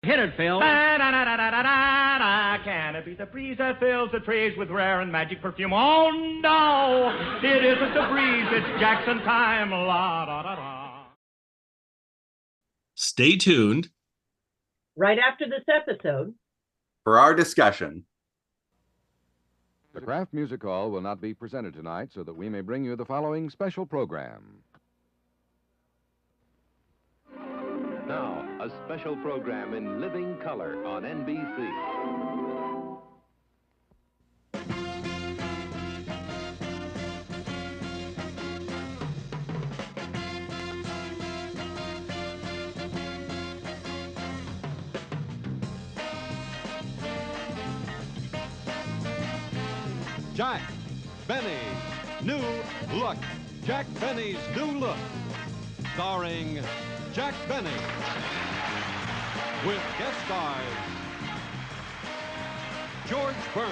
Hit it, Phil. Can it be the breeze that fills the trees with rare and magic perfume? Oh, no, it isn't the breeze. It's Jackson time. La, da, da, da. Stay tuned. Right after this episode. For our discussion. The Kraft Music Hall will not be presented tonight so that we may bring you the following special program. Now, a special program in living color on NBC. Jack Benny's New Look. Jack Benny's New Look. Starring Jack Benny. With guest stars George Burns,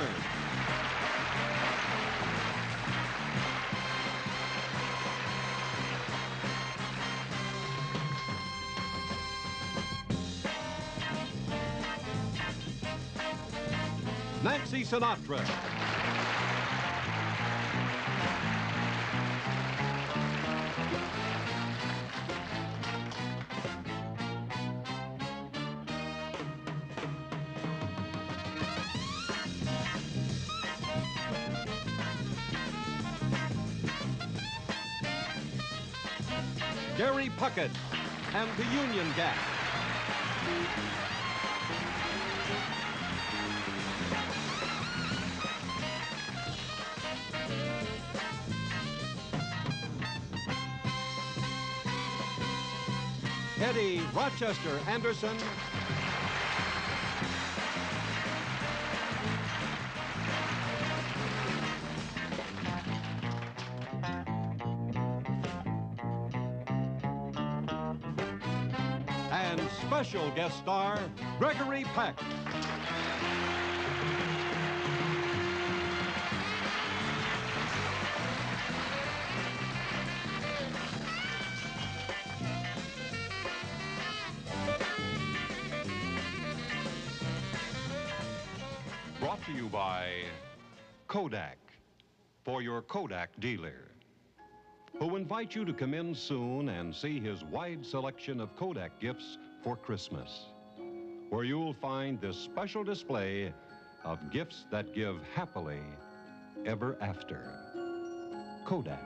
Nancy Sinatra, Gary Puckett, and the Union Gap. Eddie Rochester Anderson, and special guest star Gregory Peck. Brought to you by Kodak, for your Kodak dealer, who invite you to come in soon and see his wide selection of Kodak gifts for Christmas, where you'll find this special display of gifts that give happily ever after. Kodak.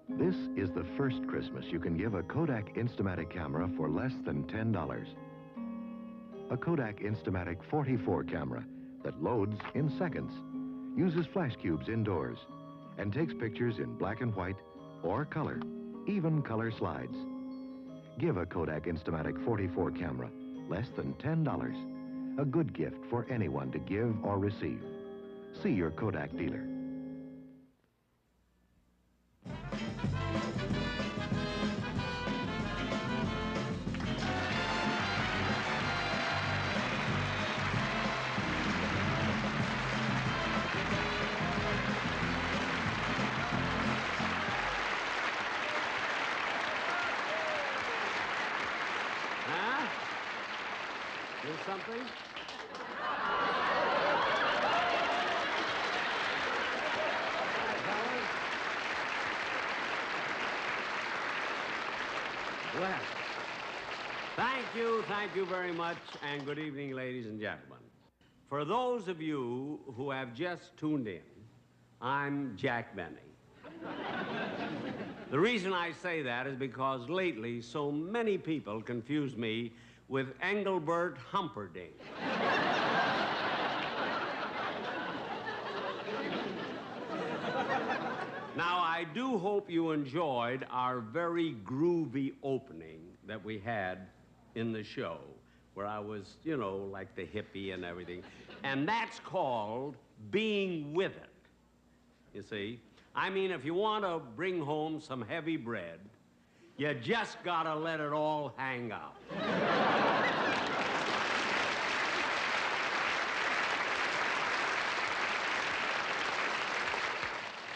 This is the first Christmas you can give a Kodak Instamatic camera for less than $10. A Kodak Instamatic 44 camera that loads in seconds, uses flash cubes indoors, and takes pictures in black and white or color, even color slides. Give a Kodak Instamatic 44 camera less than $10. A good gift for anyone to give or receive. See your Kodak dealer. Something? Well, thank you very much, and good evening, ladies and gentlemen. For those of you who have just tuned in, I'm Jack Benny. The reason I say that is because lately so many people confuse me with Engelbert Humperdinck. Now, I do hope you enjoyed our very groovy opening that we had in the show, where I was, you know, like the hippie and everything. And that's called being with it, you see. I mean, if you want to bring home some heavy bread, you just gotta let it all hang out.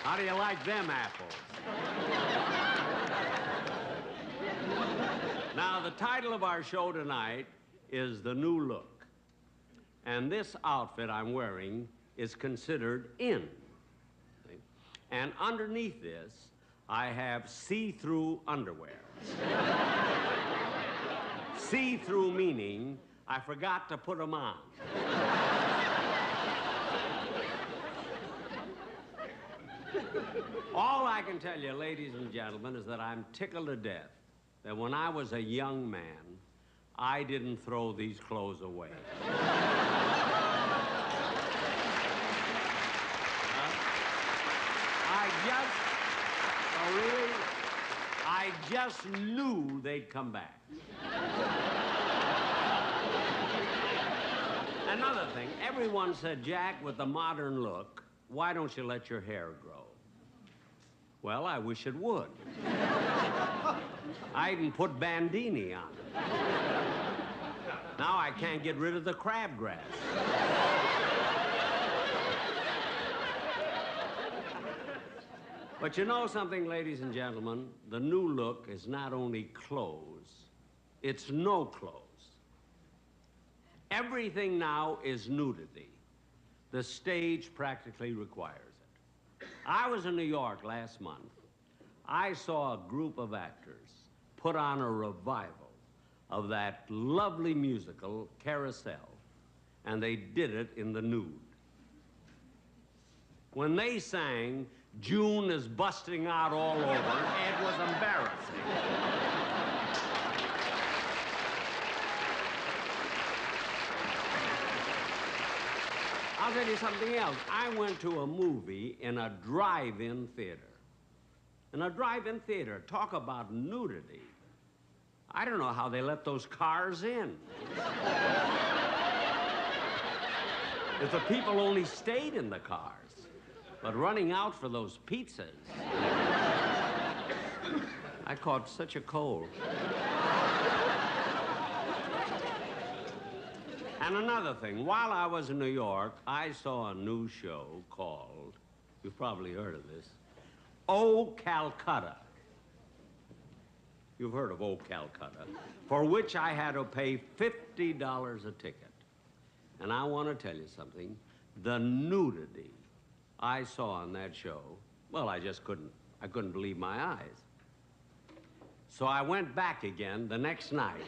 How do you like them apples? Now, the title of our show tonight is The New Look. And this outfit I'm wearing is considered in. See? And underneath this, I have see-through underwear. See-through meaning I forgot to put them on. All I can tell you, ladies and gentlemen, is that I'm tickled to death that when I was a young man, I didn't throw these clothes away. I just knew they'd come back. Another thing, everyone said, Jack, with the modern look, why don't you let your hair grow? Well, I wish it would. I even put bandini on it. Now I can't get rid of the crabgrass. But you know something, ladies and gentlemen? The new look is not only clothes, it's no clothes. Everything now is nudity. The stage practically requires it. I was in New York last month. I saw a group of actors put on a revival of that lovely musical, Carousel, and they did it in the nude. When they sang, June is busting out all over, it was embarrassing. I'll tell you something else. I went to a movie in a drive-in theater. In a drive-in theater, talk about nudity. I don't know how they let those cars in. If the people only stayed in the cars. But running out for those pizzas, I caught such a cold. And another thing, while I was in New York, I saw a new show called, you've probably heard of this, Oh, Calcutta. You've heard of Oh, Calcutta, for which I had to pay $50 a ticket. And I want to tell you something, the nudity I saw on that show, well, I couldn't believe my eyes. So I went back again the next night.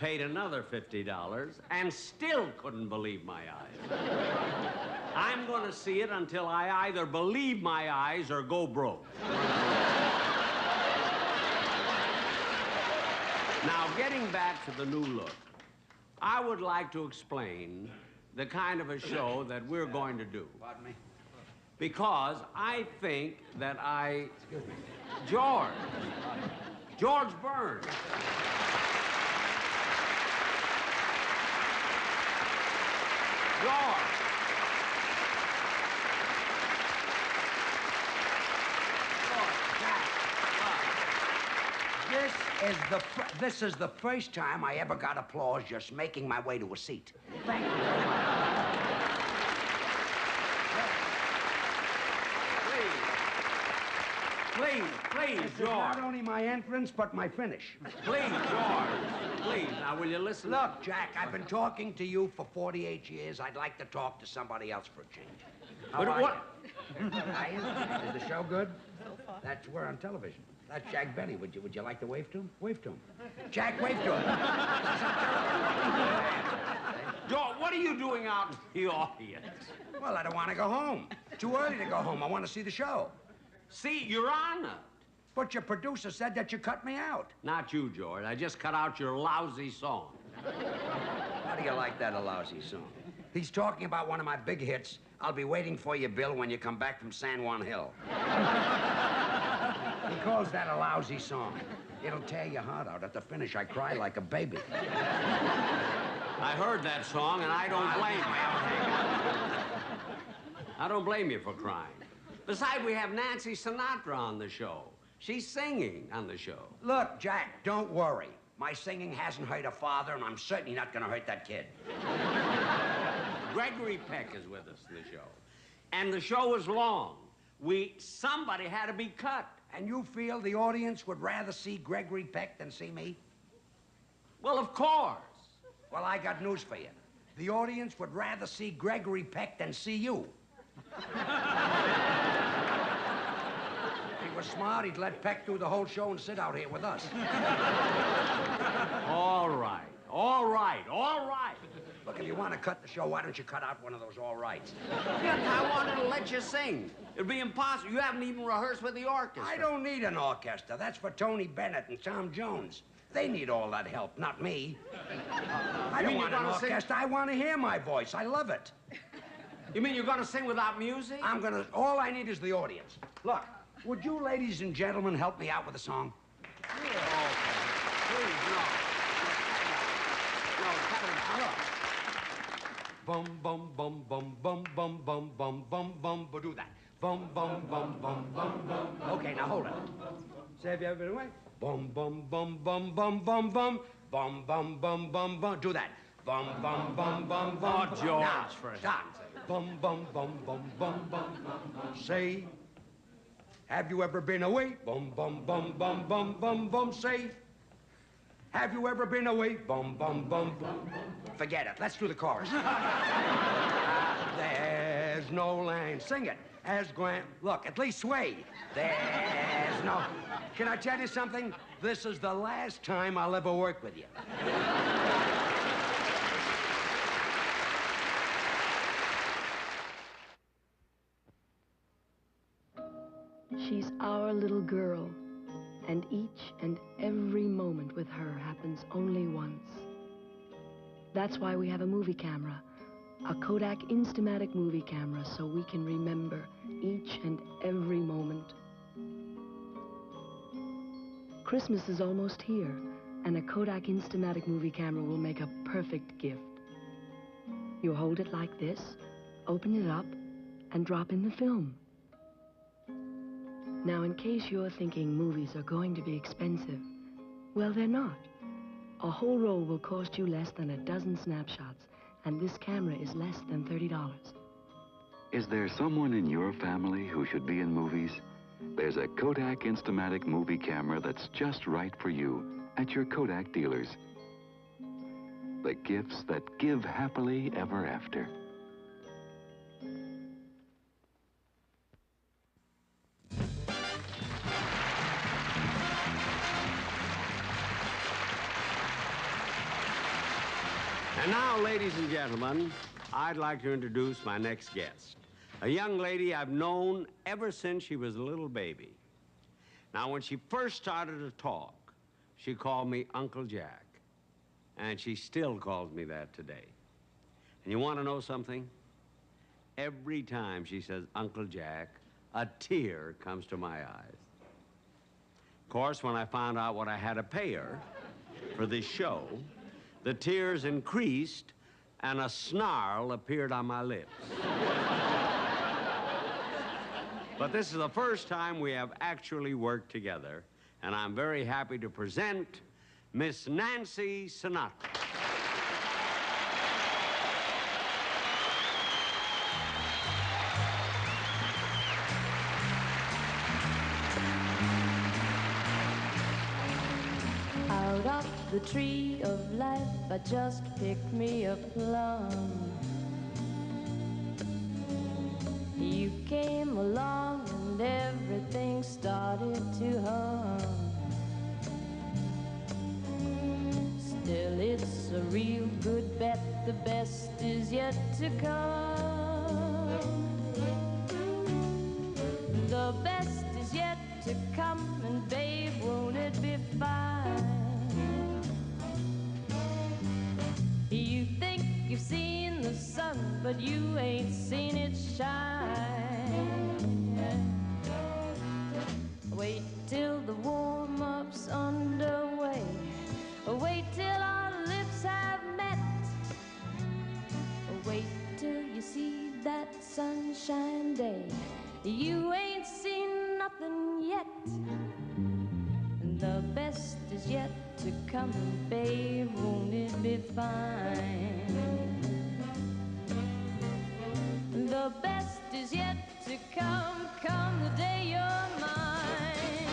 Paid another $50 and still couldn't believe my eyes. I'm going to see it until I either believe my eyes or go broke. Now, getting back to the new look, I would like to explain the kind of a show that we're going to do. Pardon me? Because I think that George Burns. George. This is the first time I ever got applause just making my way to a seat. Thank you very much. Please, This George. is not only my entrance, but my finish. Please, George. Please, now will you listen? Look, Jack, I've been talking to you for 48 years. I'd like to talk to somebody else for a change. How But are what? you? Are you? Is the show good? We're on television. That's Jack Benny. Would you like to wave to him? Wave to him. Jack, wave to him. George, what are you doing out in the audience? Well, I don't want to go home. Too early to go home. I want to see the show. See, Your Honor. But your producer said that you cut me out. Not you, George. I just cut out your lousy song. How do you like that, a lousy song? He's talking about one of my big hits. I'll be waiting for you, Bill, when you come back from San Juan Hill. He calls that a lousy song. It'll tear your heart out. At the finish, I cry like a baby. I heard that song, and I don't blame you. I don't blame you for crying. Besides, we have Nancy Sinatra on the show. She's singing on the show. Look, Jack, don't worry. My singing hasn't hurt a father, and I'm certainly not going to hurt that kid. Gregory Peck is with us in the show. And the show is long. Somebody had to be cut. And you feel the audience would rather see Gregory Peck than see me? Well, of course. Well, I got news for you. The audience would rather see Gregory Peck than see you. If he was smart, he'd let Peck do the whole show and sit out here with us. All right, all right, all right. Look, if you want to cut the show, why don't you cut out one of those all rights? Look, I wanted to let you sing. It'd be impossible. You haven't even rehearsed with the orchestra. I don't need an orchestra. That's for Tony Bennett and Tom Jones. They need all that help, not me. I don't want an orchestra. I want to hear my voice. I love it. You mean you're going to sing without music? All I need is the audience. Look, would you ladies and gentlemen help me out with a song? Yeah, okay. Please, no. No, cut it out. Look. Bum, bum, bum, bum, bum, bum, bum, bum, bum, bum, but do that. Bum, bum, bum, bum, bum, bum. Okay, now hold it. Say, have you ever been away? Bum, bum, bum, bum, bum, bum, bum. Bum, bum, bum, bum, bum. Do that. Bum, bum, bum, bum, bum. Oh, George, now, for stop. Bum, bum, bum, bum, bum, bum. Say, have you ever been away? Bum, bum, bum, bum, bum, bum, bum. Say, have you ever been away? Bum, bum, bum, bum. Forget it. Let's do the chorus. There's no land. Sing it. As Grant. Look, at least sway. There's no. Can I tell you something? This is the last time I'll ever work with you. She's our little girl, and each and every moment with her happens only once. That's why we have a movie camera, a Kodak Instamatic movie camera, so we can remember each and every moment. Christmas is almost here, and a Kodak Instamatic movie camera will make a perfect gift. You hold it like this, open it up, and drop in the film. Now, in case you're thinking movies are going to be expensive, well, they're not. A whole roll will cost you less than a dozen snapshots, and this camera is less than $30. Is there someone in your family who should be in movies? There's a Kodak Instamatic movie camera that's just right for you at your Kodak dealers. The gifts that give happily ever after. And now, ladies and gentlemen, I'd like to introduce my next guest. A young lady I've known ever since she was a little baby. Now, when she first started to talk, she called me Uncle Jack. And she still calls me that today. And you want to know something? Every time she says Uncle Jack, a tear comes to my eyes. Of course, when I found out what I had to pay her for this show, the tears increased and a snarl appeared on my lips. But this is the first time we have actually worked together, and I'm very happy to present Miss Nancy Sinatra. Out of the tree of life, I just picked me a plum. You came along and everything started to hum. Still, it's a real good bet, the best is yet to come. The best is yet to come, and babe, won't it be fine? You think you've seen the sun, but you ain't seen it shine. Wait till the warm-up's underway. Wait till our lips have met. Wait till you see that sunshine day. You ain't seen nothing yet. The best is yet to come, babe, won't it be fine? The best is yet to come, come the day you're mine.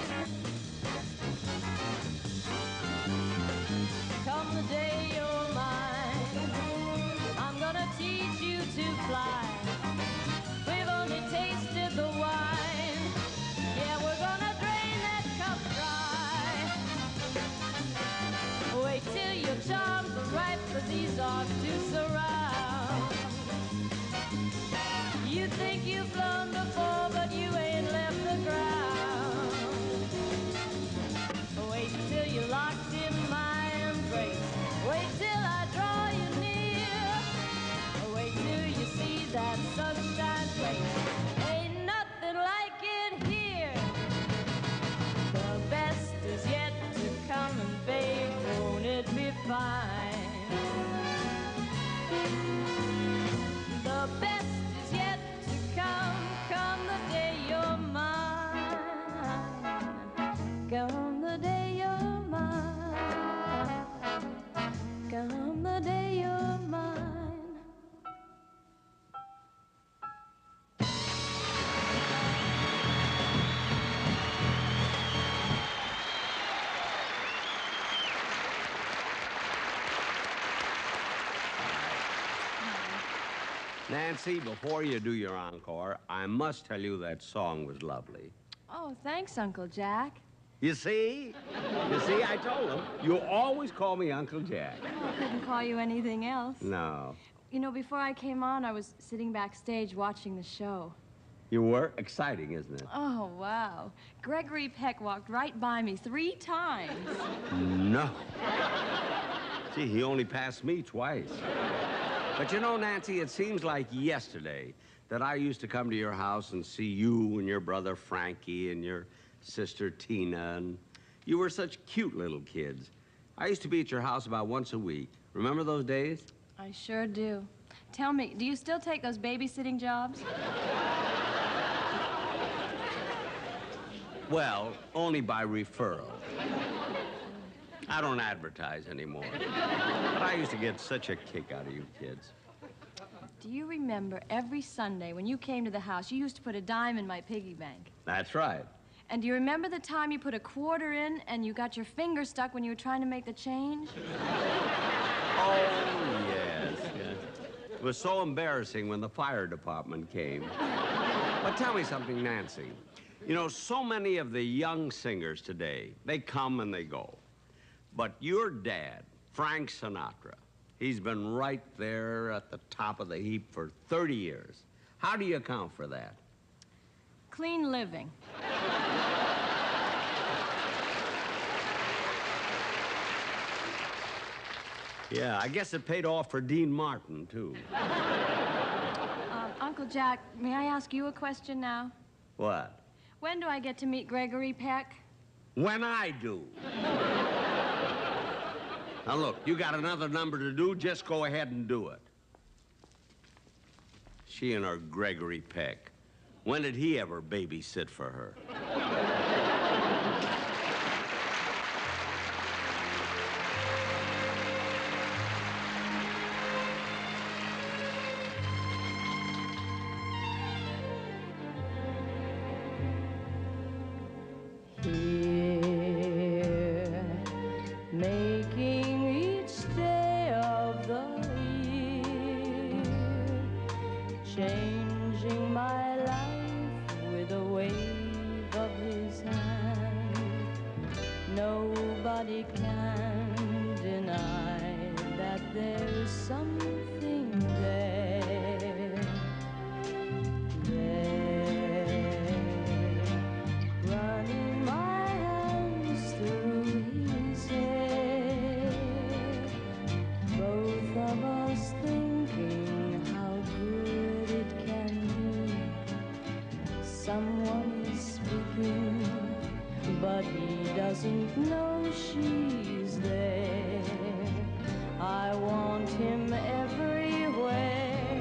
Nancy, before you do your encore, I must tell you that song was lovely. Oh, thanks, Uncle Jack. You see? You see, I told him. You always call me Uncle Jack. Oh, I couldn't call you anything else. No. You know, before I came on, I was sitting backstage watching the show. You were? Exciting, isn't it? Oh, wow. Gregory Peck walked right by me 3 times. No. Gee, he only passed me twice. But you know, Nancy, it seems like yesterday that I used to come to your house and see you and your brother Frankie and your sister Tina, and you were such cute little kids. I used to be at your house about once a week. Remember those days? I sure do. Tell me, do you still take those babysitting jobs? Well, only by referral. I don't advertise anymore. But I used to get such a kick out of you kids. Do you remember every Sunday when you came to the house, you used to put a dime in my piggy bank? That's right. And do you remember the time you put a quarter in and you got your finger stuck when you were trying to make the change? Oh, yes, yes. It was so embarrassing when the fire department came. But tell me something, Nancy. You know, so many of the young singers today, they come and they go. But your dad, Frank Sinatra, he's been right there at the top of the heap for 30 years. How do you account for that? Clean living. Yeah, I guess it paid off for Dean Martin, too. Uncle Jack, may I ask you a question now? What? When do I get to meet Gregory Peck? When I do. Now, look, you got another number to do, just go ahead and do it. She and her Gregory Peck. When did he ever babysit for her? Making each day of the year, changing my life with a wave of his hand. Nobody can deny that there's something there. Running my hands through his hair, both of us thinking how good it can be. Someone is speaking, but he doesn't know she's there. I want him everywhere,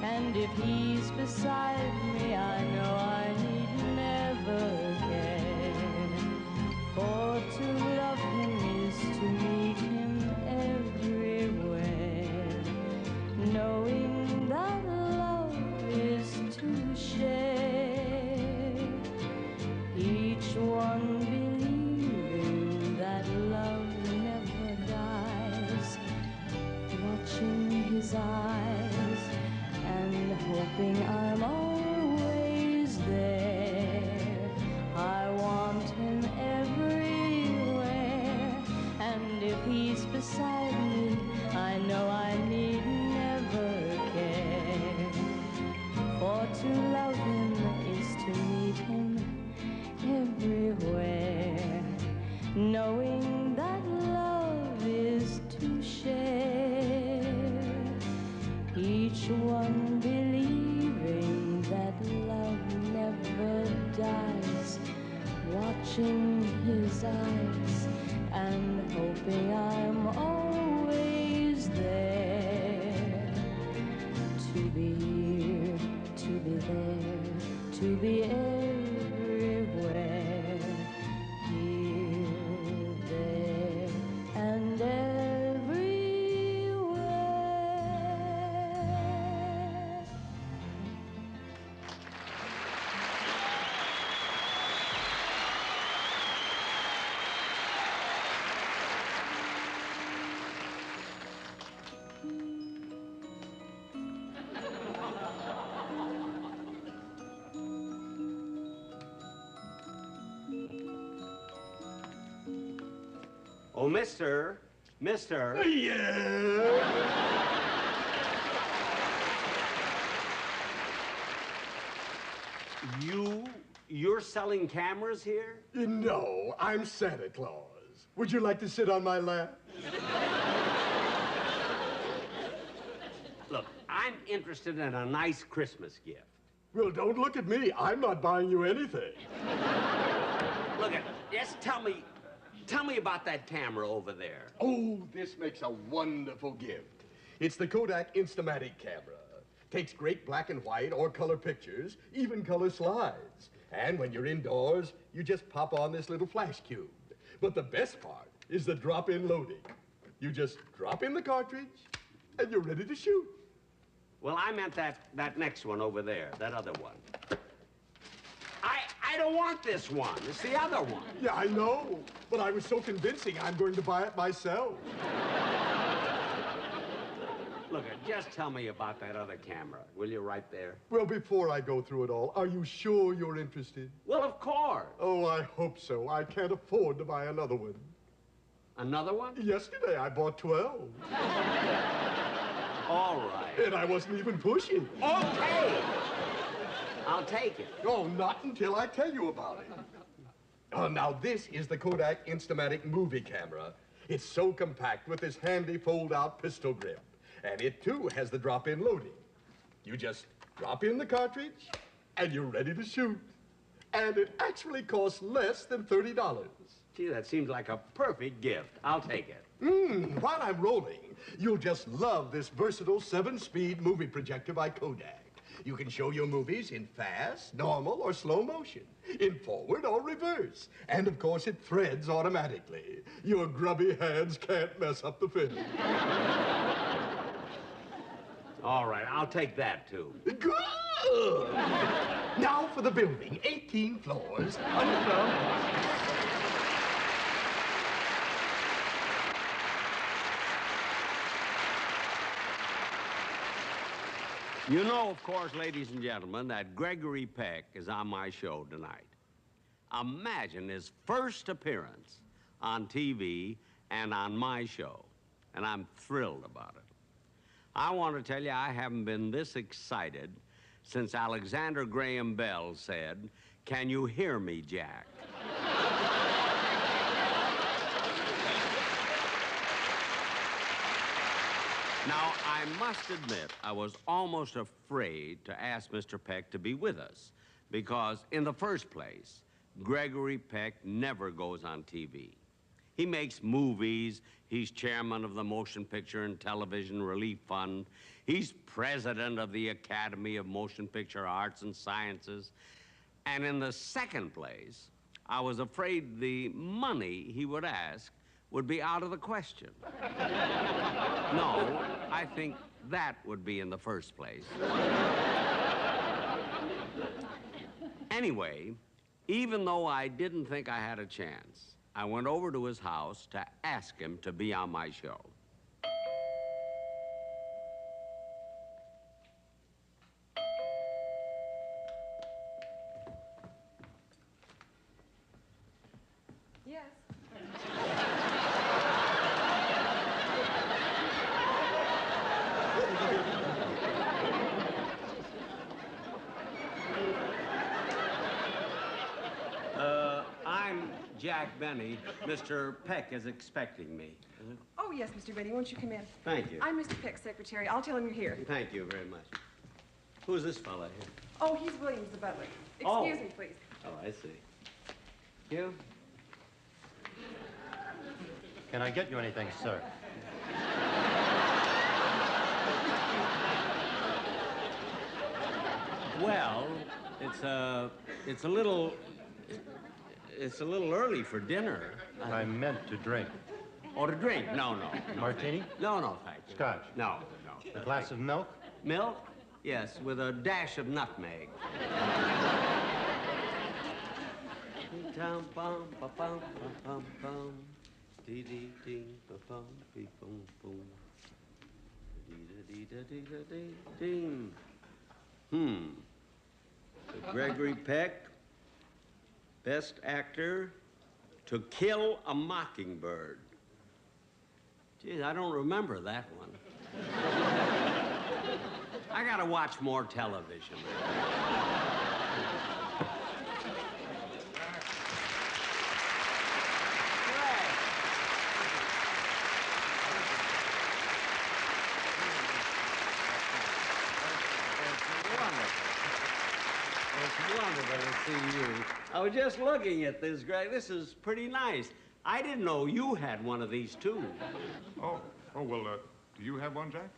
and if he's beside me, I know I need never care. For to love him is to meet him everywhere, knowing that love is to share, each one believing that love never dies, watching his eyes and hoping I'm always there. I want him everywhere, and if he's beside me, I know I need never care. For to love him is to meet him everywhere, knowing that love is to share, each one believing that love never dies, watching his eyes and hoping I'm always there, to be here, to be there, to be everywhere, here, there, and everywhere. Oh, mister. Yeah. You're selling cameras here? No, I'm Santa Claus. Would you like to sit on my lap? Look, I'm interested in a nice Christmas gift. Well, don't look at me. I'm not buying you anything. Look, just tell me about that camera over there. Oh, this makes a wonderful gift. It's the Kodak Instamatic camera. Takes great black and white or color pictures, even color slides. And when you're indoors, you just pop on this little flash cube. But the best part is the drop-in loading. You just drop in the cartridge, and you're ready to shoot. Well, I meant that next one over there, that other one. I don't want this one. It's the other one. Yeah, I know. But I was so convincing, I'm going to buy it myself. Look, just tell me about that other camera, will you, right there? Well, before I go through it all, are you sure you're interested? Well, of course. Oh, I hope so. I can't afford to buy another one. Another one? Yesterday, I bought 12. All right. And I wasn't even pushing. Okay. I'll take it. Oh, not until I tell you about it. Oh, now this is the Kodak Instamatic movie camera. It's so compact with this handy fold-out pistol grip. And it, too, has the drop-in loading. You just drop in the cartridge, and you're ready to shoot. And it actually costs less than $30. Gee, that seems like a perfect gift. I'll take it. While I'm rolling, you'll just love this versatile 7-speed movie projector by Kodak. You can show your movies in fast, normal, or slow motion, in forward or reverse. And, of course, it threads automatically. Your grubby hands can't mess up the film. All right, I'll take that, too. Good! Now for the building. 18 floors, underground. You know, of course, ladies and gentlemen, that Gregory Peck is on my show tonight. Imagine his first appearance on TV and on my show, and I'm thrilled about it. I want to tell you I haven't been this excited since Alexander Graham Bell said, "Can you hear me, Jack?" Now, I must admit, I was almost afraid to ask Mr. Peck to be with us because, in the first place, Gregory Peck never goes on TV. He makes movies. He's chairman of the Motion Picture and Television Relief Fund. He's president of the Academy of Motion Picture Arts and Sciences. And in the second place, I was afraid the money he would ask would be out of the question. No, I think that would be in the first place. Anyway, even though I didn't think I had a chance, I went over to his house to ask him to be on my show. Yes. I'm Jack Benny. Mr. Peck is expecting me. Oh, yes, Mr. Benny. Won't you come in? Thank you. I'm Mr. Peck's secretary. I'll tell him you're here. Thank you very much. Who's this fella here? Oh, he's Williams, the butler. Oh. Excuse me, please. Oh, I see. You? Can I get you anything, sir? Well, it's a little early for dinner. I meant to drink. Oh, to drink? No. Martini? No, thank you. Scotch? No. A glass of milk? Milk? Yes, with a dash of nutmeg. Gregory Peck, Best Actor, To Kill a Mockingbird. Geez, I don't remember that one. I gotta watch more television. It's wonderful to see you. I was just looking at this, Greg. This is pretty nice. I didn't know you had one of these, too. Oh, well, do you have one, Jack?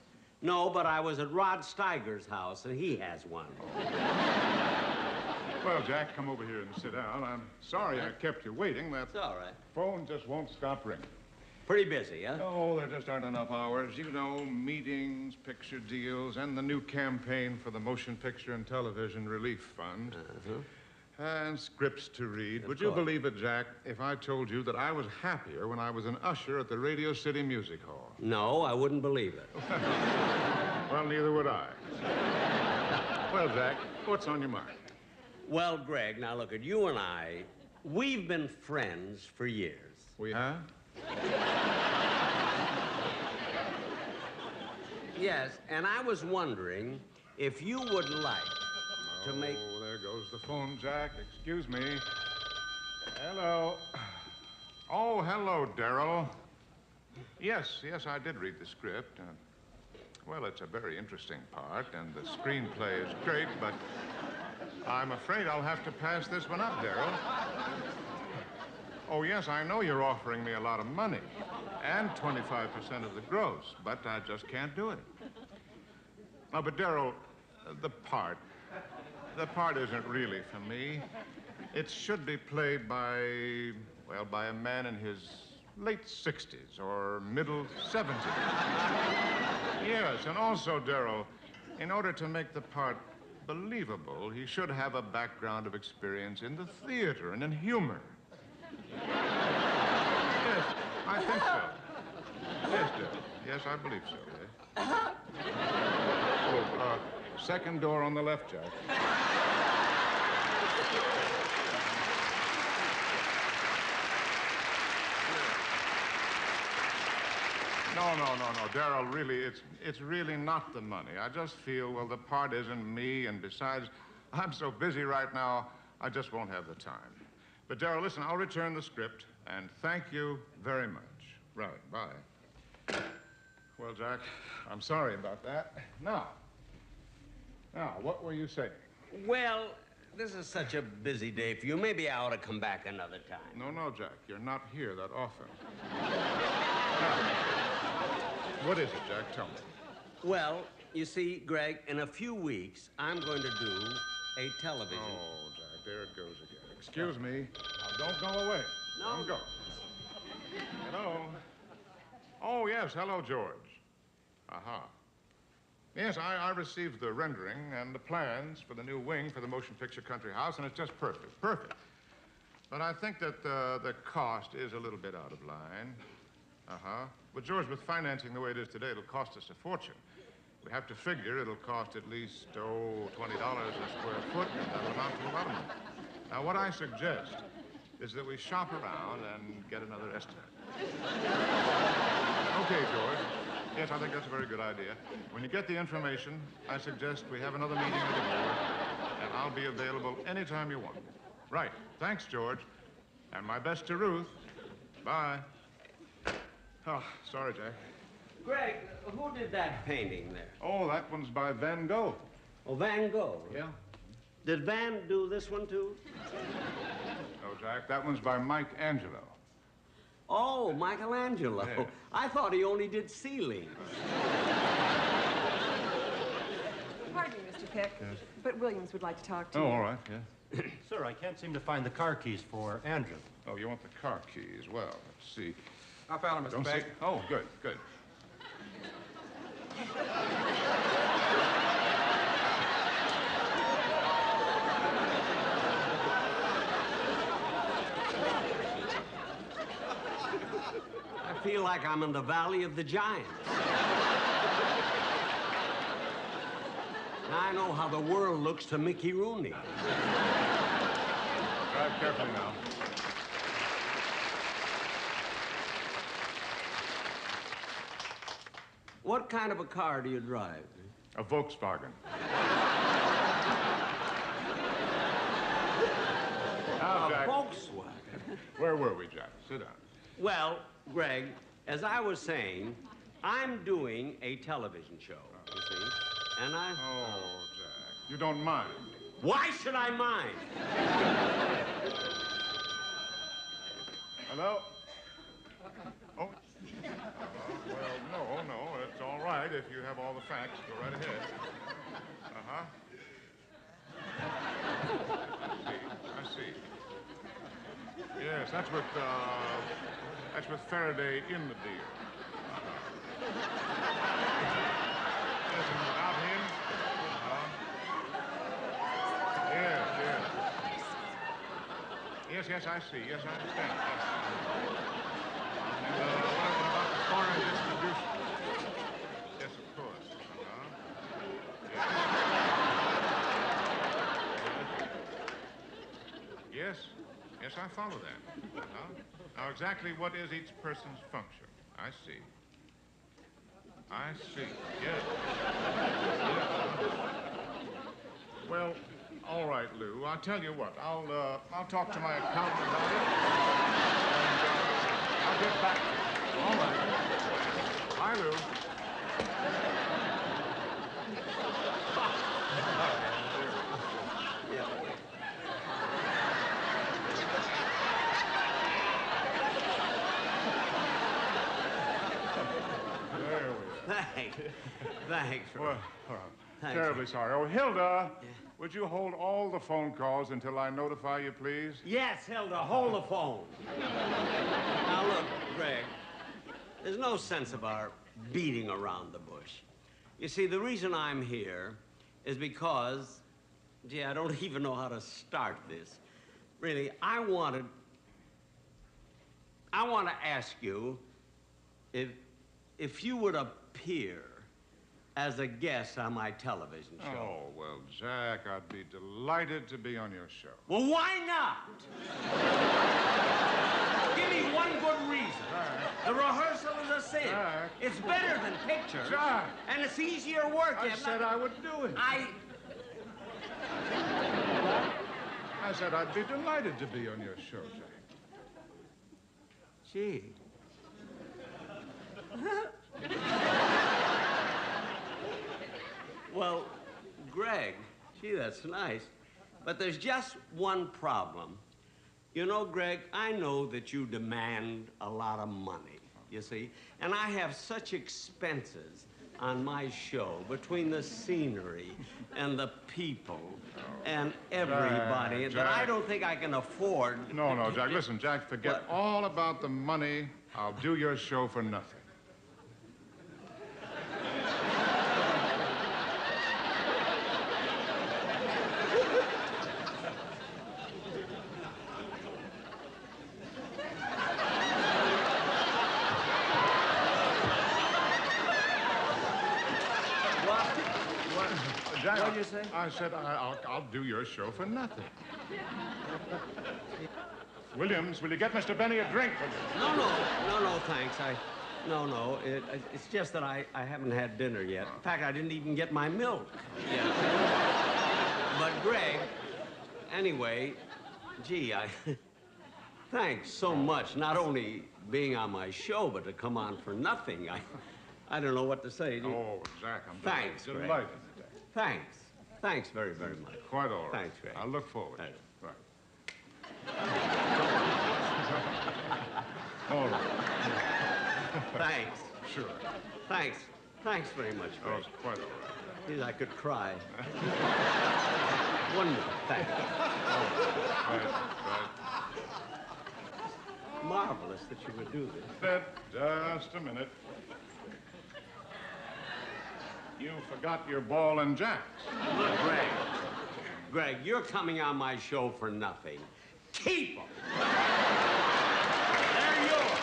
No, but I was at Rod Steiger's house, and he has one. Well, Jack, come over here and sit down. I'm sorry I kept you waiting. That It's all right. phone just won't stop ringing. Pretty busy, huh? Oh, there just aren't enough hours. You know, meetings, picture deals, and the new campaign for the Motion Picture and Television Relief Fund. And scripts to read. Would you believe it, Jack, if I told you that I was happier when I was an usher at the Radio City Music Hall? No, I wouldn't believe it. Well, neither would I. Well, Jack, what's on your mind? Well, Greg, now look at you and I. We've been friends for years. We have? Yes, and I was wondering if you would like to make... Oh, there goes the phone, Jack. Excuse me. Hello. Oh, hello, Darryl. Yes, I did read the script. Well, it's a very interesting part, and the screenplay is great, but I'm afraid I'll have to pass this one up, Darryl. Oh, yes, I know you're offering me a lot of money and 25% of the gross, but I just can't do it. Oh, but Darryl, the part isn't really for me. It should be played by a man in his late 60s or middle 70s. Yes, and also, Darryl, in order to make the part believable, he should have a background of experience in the theater and in humor. Yes, I think so. Yes, Darryl. Yes, I believe so, yes. Oh, second door on the left, Jack. No, Darryl, really, it's really not the money. I just feel, well, the part isn't me, and besides, I'm so busy right now, I just won't have the time. But, Darryl, listen, I'll return the script, and thank you very much. Right, bye. Well, Jack, I'm sorry about that. Now, what were you saying? Well, this is such a busy day for you. Maybe I ought to come back another time. No, Jack, you're not here that often. Now, what is it, Jack? Tell me. Well, you see, Greg, in a few weeks, I'm going to do a television. Oh, Jack, there it goes again. Excuse me. Now, don't go away. No. Don't go. Hello. Oh, yes. Hello, George. Aha. Yes, I received the rendering and the plans for the new wing for the Motion Picture Country House, and it's just perfect. Perfect. But I think that the cost is a little bit out of line. But, George, with financing the way it is today, it'll cost us a fortune. We have to figure it'll cost at least, $20 a square foot, and that'll amount to a lot of money. Now, what I suggest is that we shop around and get another estimate. Okay, George. Yes, I think that's a very good idea. When you get the information, I suggest we have another meeting of the board, and I'll be available anytime you want. Right. Thanks, George. And my best to Ruth. Bye. Oh, sorry, Jack. Greg, who did that painting there? Oh, that one's by Van Gogh. Oh, Van Gogh? Yeah. Did Van do this one, too? No, Jack, that one's by Mike Angelo. Oh, Michelangelo. Yeah. I thought he only did ceilings. Pardon me, Mr. Peck, Yes. but Williams would like to talk to you. Oh, all right, yeah. Sir, I can't seem to find the car keys for Andrew. Oh, you want the car keys? Well, let's see. I found him, Mr. Don't Peck. see. Oh, good. I feel like I'm in the Valley of the Giants. Now I know how the world looks to Mickey Rooney. Drive carefully now. What kind of a car do you drive? A Volkswagen. Now, Jack. Volkswagen. Where were we, Jack? Sit down. Well, Greg, as I was saying, I'm doing a television show, you see, and I... Oh, Jack, you don't mind? Why should I mind? Hello? Oh. Well, no, it's all right if you have all the facts. Go right ahead. Uh-huh. I see. Yes, that's with Faraday in the deal. Yes, and without him, Yes, I see. Yes, I understand. Yes. And what about the foreign distribution? Yes, of course. Yes. Yes, I follow that. Now, exactly what is each person's function? I see. Yes. Well, all right, Lou. I'll tell you what. I'll talk to my accountant about it, and I'll get back to you. All right. Bye, Lou. Thanks. Well, Thanks. terribly sorry. Oh, Hilda, would you hold all the phone calls until I notify you, please? Yes, Hilda, hold the phone. Now, look, Greg, there's no sense of our beating around the bush. You see, the reason I'm here is because, gee, I don't even know how to start this. Really, I want to ask you if you would appear as a guest on my television show. Oh, well, Jack, I'd be delighted to be on your show. Well, why not? Give me one good reason. Jack. The rehearsal is a sin. Jack. It's better than pictures. Jack. And it's easier work. I said I would do it. I said I'd be delighted to be on your show, Jack. Gee. Well, Greg, gee, that's nice. But there's just one problem. You know, Greg, I know that you demand a lot of money, you see, and I have such expenses on my show between the scenery and the people and everybody that I don't think I can afford. No, Jack. Listen, Jack, forget all about the money. I'll do your show for nothing. Jack, What did you say? I said I'll do your show for nothing. Williams, will you get Mr. Benny a drink? No, thanks. No. It's just that I haven't had dinner yet. In fact, I didn't even get my milk yet. But Greg, anyway, gee, thanks so much. Not only being on my show, but to come on for nothing. I don't know what to say. Oh, Jack, I'm Thanks, Greg. delighted. Thanks. Thanks very, very much. Quite all right. Thanks, Greg. I'll look forward to it. Right. All right. Thanks. Sure. Thanks. Thanks very much, Oh, Greg. it's quite all right. Geez, I could cry. One more. Thanks. Right. Marvelous that you would do this. Just a minute. You forgot your ball and jacks. Look, Greg, you're coming on my show for nothing. Keep them. They're yours.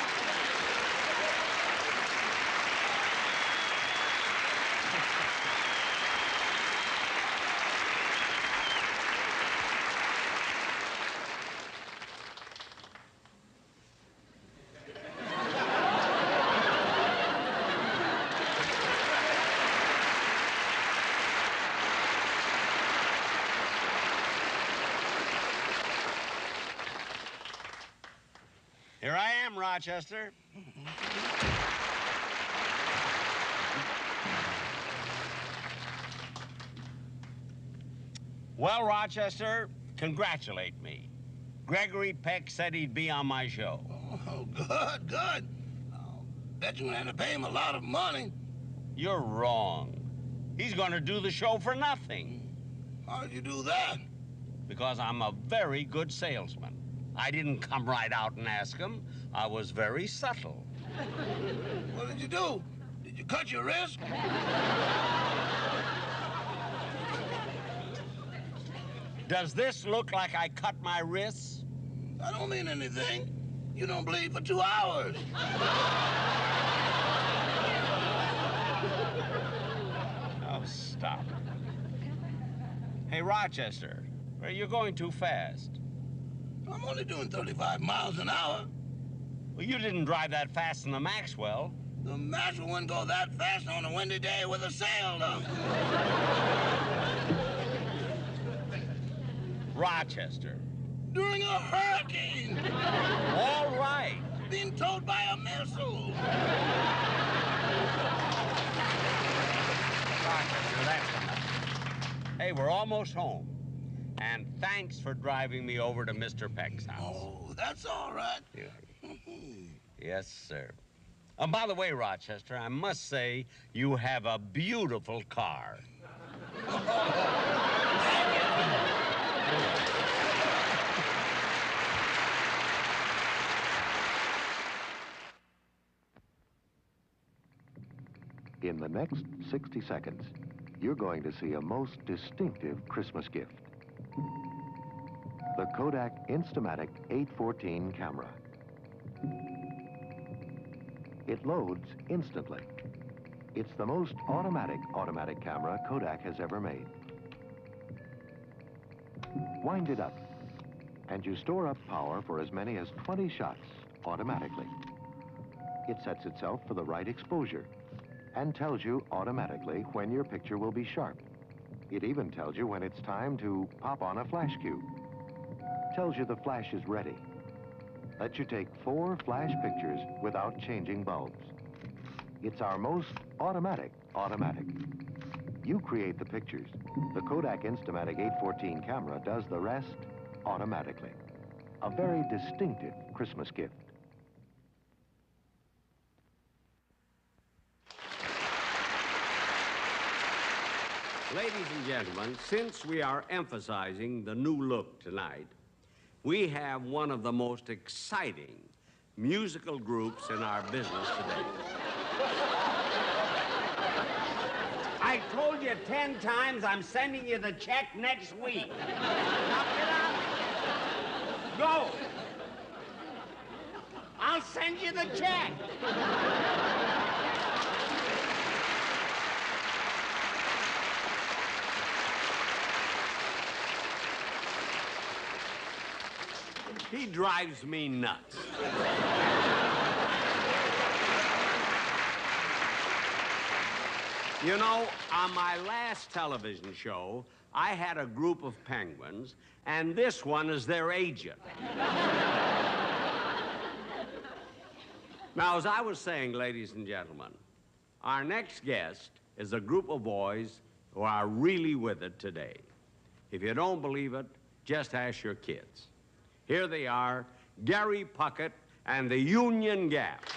Here I am, Rochester. Well, Rochester, congratulate me. Gregory Peck said he'd be on my show. Oh, good, good. I'll bet you had to pay him a lot of money. You're wrong. He's going to do the show for nothing. How did you do that? Because I'm a very good salesman. I didn't come right out and ask him. I was very subtle. What did you do? Did you cut your wrist? Does this look like I cut my wrists? I don't mean anything. You don't bleed for 2 hours. Oh, stop it. Hey, Rochester, you're going too fast. I'm only doing 35 miles an hour. Well, you didn't drive that fast in the Maxwell. The Maxwell wouldn't go that fast on a windy day with a sail up. Rochester. During a hurricane. All right. Being towed by a missile. Rochester, that's enough. Hey, we're almost home. And thanks for driving me over to Mr. Peck's house. Oh, that's all right. Yeah. Yes, sir. By the way, Rochester, I must say you have a beautiful car. In the next 60 seconds, you're going to see a most distinctive Christmas gift. The Kodak Instamatic 814 camera. It loads instantly. It's the most automatic camera Kodak has ever made. Wind it up, and you store up power for as many as 20 shots automatically. It sets itself for the right exposure and tells you automatically when your picture will be sharp. It even tells you when it's time to pop on a flash cue. Tells you the flash is ready. Lets you take 4 flash pictures without changing bulbs. It's our most automatic. You create the pictures. The Kodak Instamatic 814 camera does the rest automatically. A very distinctive Christmas gift. Ladies and gentlemen, since we are emphasizing the new look tonight, we have one of the most exciting musical groups in our business today. I told you 10 times I'm sending you the check next week. Now get out. Go. I'll send you the check. He drives me nuts. You know, on my last television show, I had a group of penguins, and this one is their agent. Now, as I was saying, ladies and gentlemen, our next guest is a group of boys who are really with it today. If you don't believe it, just ask your kids. Here they are, Gary Puckett and the Union Gap.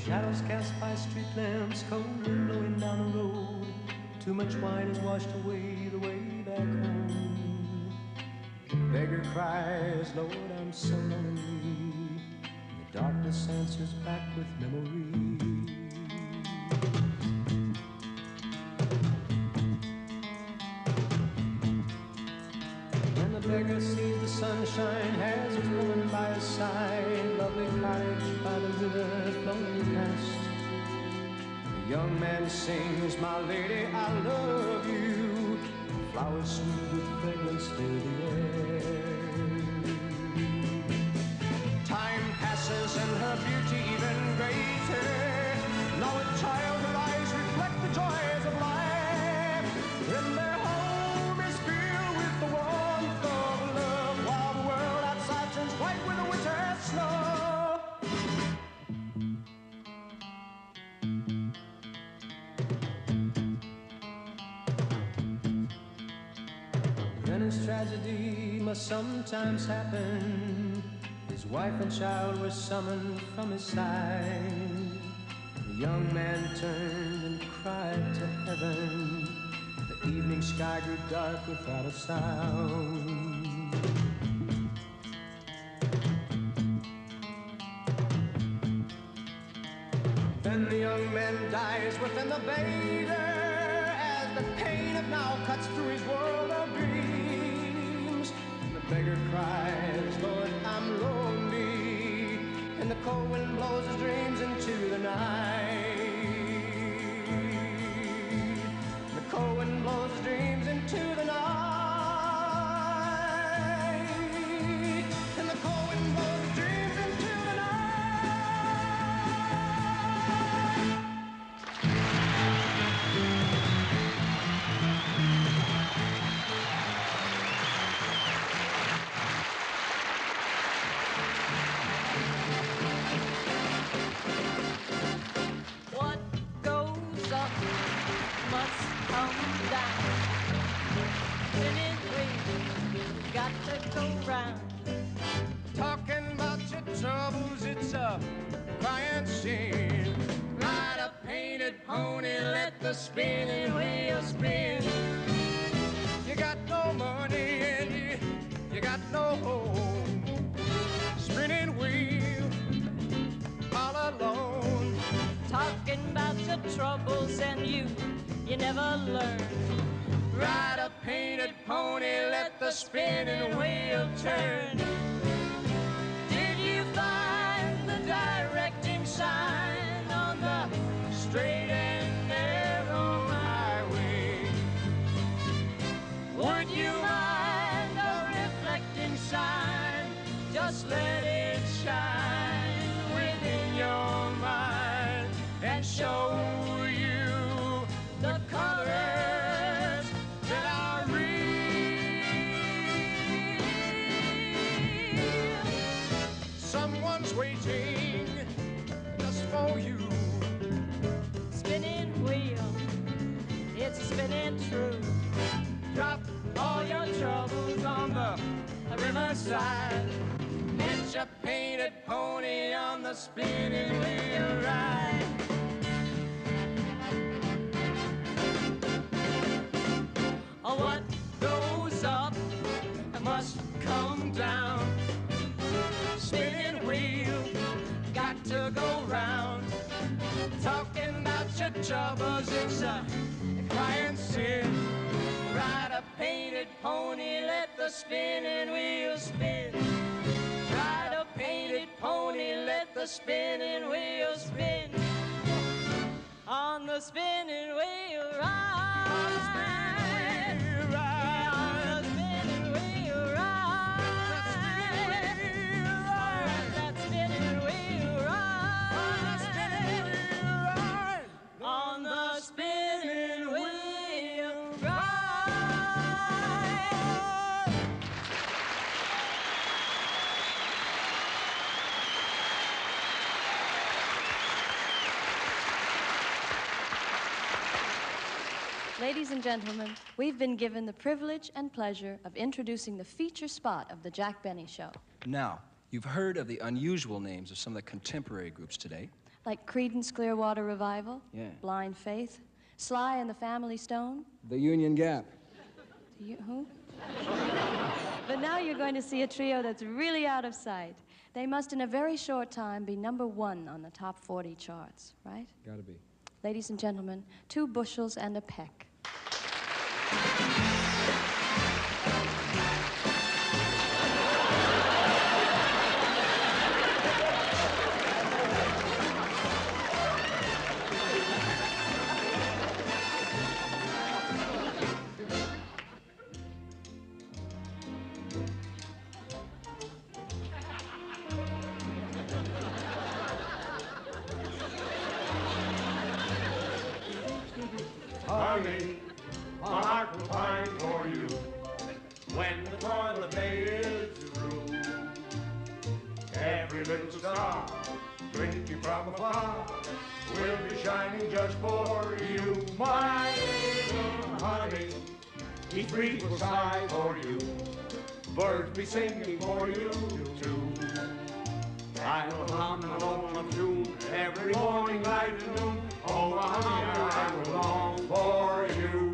Shadows cast by street lamps, cold wind blowing down the road. Too much wine has washed away the way back home. Beggar cries, Lord, I'm so lonely. The darkness answers back with memory. When the beggar sees the sunshine, has his woman by his side, lovely cottage by the river flowing past. The young man sings, my lady, I love you. Flowers sweet with fragrance fill the air. Time passes and her beauty even greater. Now with child her eyes reflect the joys of life. when his tragedy must sometimes happen. His wife and child were summoned from his side. The young man turned and cried to heaven. The evening sky grew dark without a sound. Then the young man dies within the bather, as the pain of now cuts through his world of dreams. And the beggar cries, Lord, I'm lonely, and the cold wind blows his dreams into the night. The cold wind blows his dreams into the night. And the cold wind blows his dreams into the night. What goes up must come down. Spinning wheels got to go round. Talking about your troubles, it's a crying shame. Ride a painted pony, let the spinning wheel spin. You got no money and you got no home. Spinning wheel, all alone. Talking about your troubles and you never learn. Ride a painted pony, let the spinning wheel turn. Did you find the directing sign on the Straight and narrow highway? Would you mind a reflecting sign? Just let it shine within your mind and show you the colors that are real. Someone's waiting just for you. spinning wheel? It's spinning true. Drop all your troubles on the riverside. Hitch a painted pony on the spinning wheel ride. What goes up must come down. Spinning wheel, got to go round. Talking about your troubles, it's a crying sin. Ride a painted pony, let the spinning wheel spin. Ride a painted pony, let the spinning wheel spin. On the spinning wheel ride. On the spinning wheel ride. On the spinning wheel ride. That spinning wheel ride. On the spinning wheel ride. On the spinning wheel ride. Ladies and gentlemen, we've been given the privilege and pleasure of introducing the feature spot of the Jack Benny Show. Now, you've heard of the unusual names of some of the contemporary groups today. Like Creedence Clearwater Revival, Yeah. Blind Faith, Sly and the Family Stone. The Union Gap. Who? But now you're going to see a trio that's really out of sight. They must, in a very short time, be #1 on the top 40 charts, right? Gotta be. Ladies and gentlemen, 2 bushels and a peck. Honey, my heart will pine for you when the toilet day is through. Every little star blinking from afar will be shining just for you, my little honey. Each breeze will sigh for you. Birds be singing for you, too. I'll hum an old tune every morning, night and noon. Oh, honey, I will long for you.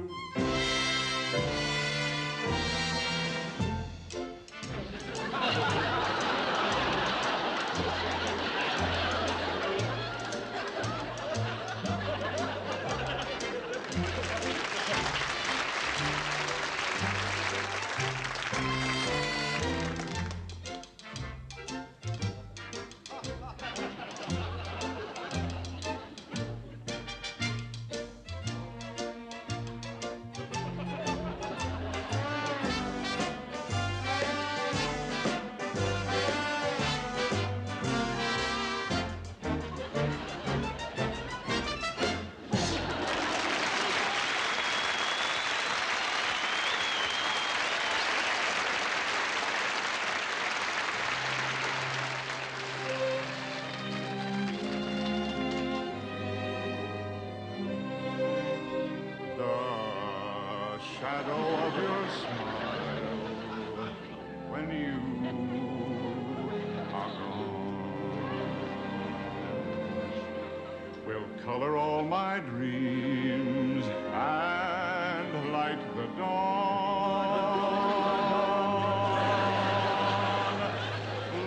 Shadow of your smile when you are gone will color all my dreams and light the dawn.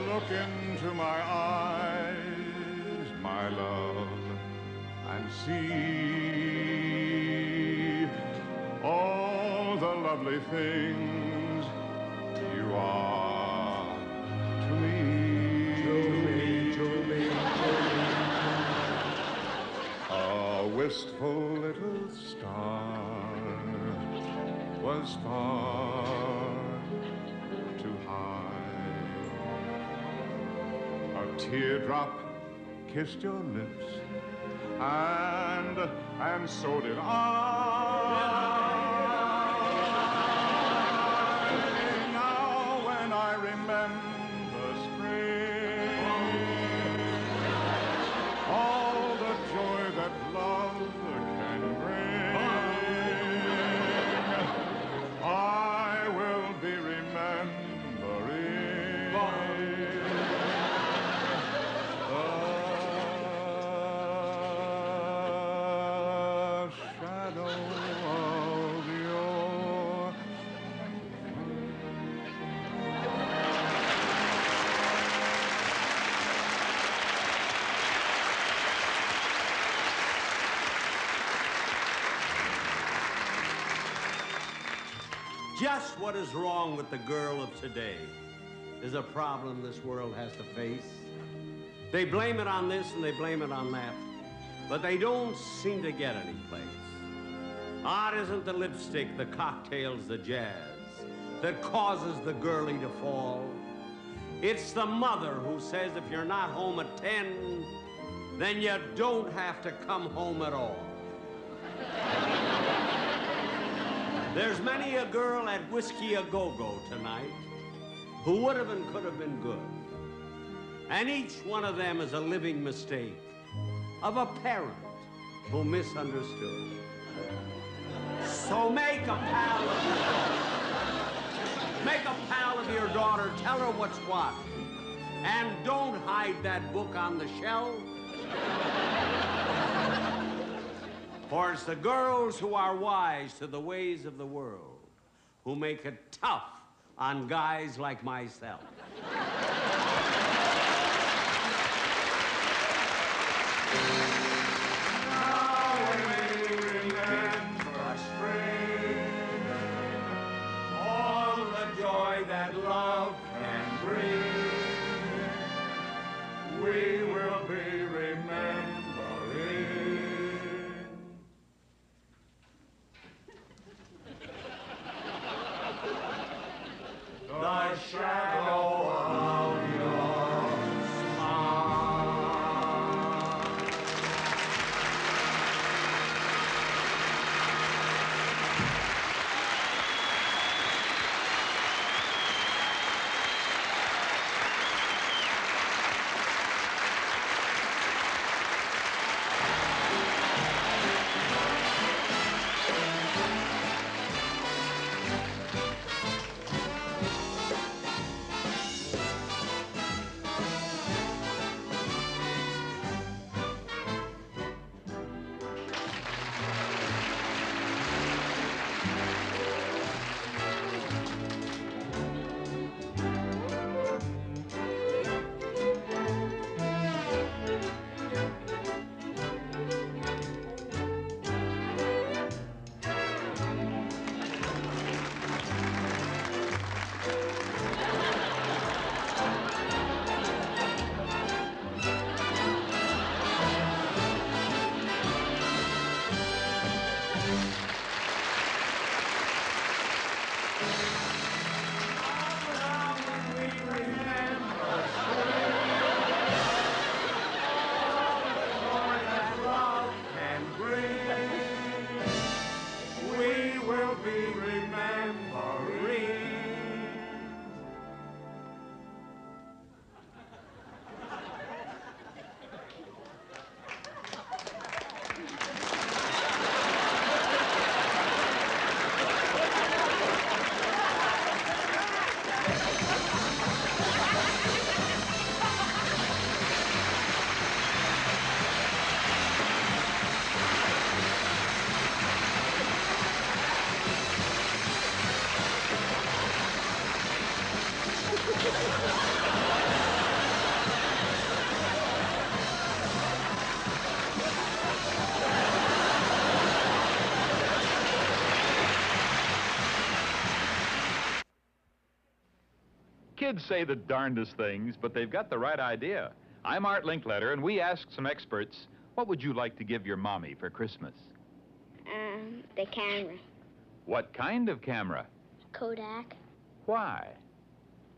Look into my eyes, my love, and see all the lovely things you are to me. To me, to me, to me. A wistful little star was far too high. A teardrop kissed your lips, and so did I. Remember spring, all the joy that love can bring. I will be remembering the shadow of your. Just what is wrong with the girl of today is a problem this world has to face. They blame it on this and they blame it on that, but they don't seem to get any place. It isn't the lipstick, the cocktails, the jazz that causes the girlie to fall. It's the mother who says if you're not home at 10, then you don't have to come home at all. There's many a girl at Whiskey A Go-Go tonight who would have and could have been good. And each one of them is a living mistake of a parent who misunderstood. So make a pal of your daughter. Make a pal of your daughter. Tell her what's what. And don't hide that book on the shelf. For it's the girls who are wise to the ways of the world who make it tough on guys like myself. Now we remember spring, all the joy that love can bring. We will be remembering the shadow of your smile. kids say the darndest things, but they've got the right idea. I'm Art Linkletter, and we asked some experts, what would you like to give your mommy for Christmas? The camera. What kind of camera? Kodak. Why?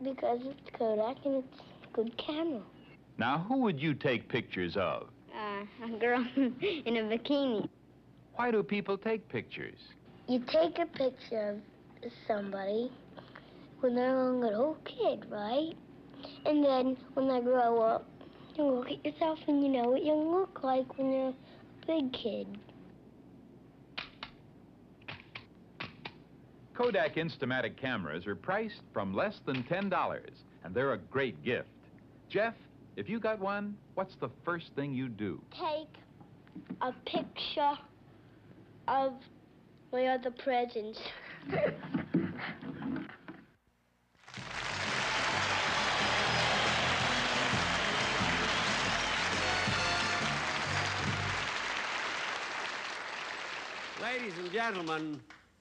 Because it's Kodak and it's a good camera. Now, who would you take pictures of? A girl in a bikini. Why do people take pictures? You take a picture of somebody when they're a little kid, right? And then when they grow up, you look at yourself and you know what you look like when you're a big kid. Kodak Instamatic cameras are priced from less than $10, and they're a great gift. Jeff, if you got one, what's the first thing you do? Take a picture of my other presents. Ladies and gentlemen,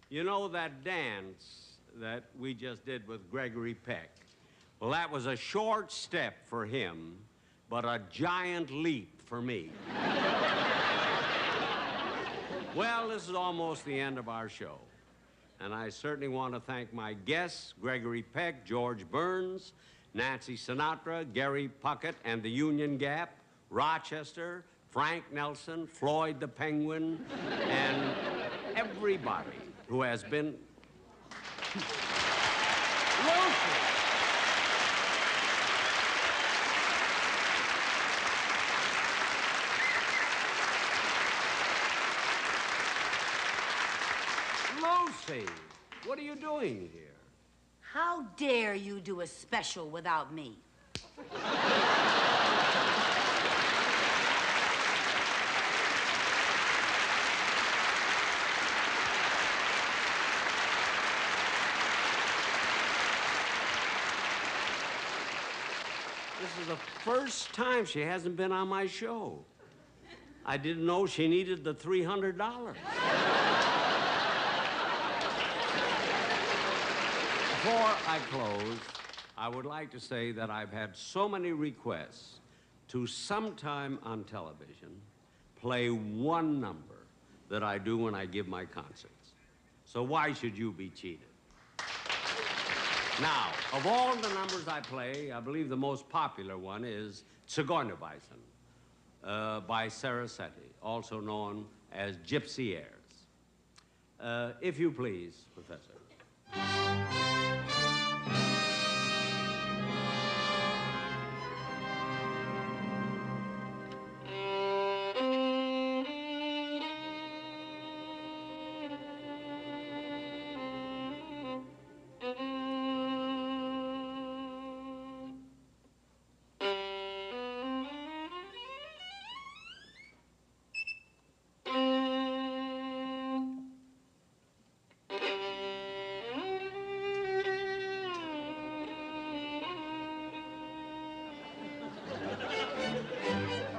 you know that dance that we just did with Gregory Peck? Well, that was a short step for him, but a giant leap for me. Well, this is almost the end of our show. And I certainly want to thank my guests, Gregory Peck, George Burns, Nancy Sinatra, Gary Puckett and the Union Gap, Rochester, Frank Nelson, Floyd the Penguin, and everybody who has been... Lucy, what are you doing here? How dare you do a special without me? This is the first time she hasn't been on my show. I didn't know she needed the $300. Before I close, I would like to say that I've had so many requests to sometime on television play one number that I do when I give my concerts. So why should you be cheated? Now, of all the numbers I play, I believe the most popular one is Zigeunerbeißen by Sarasate, also known as Gypsy Airs. If you please, Professor.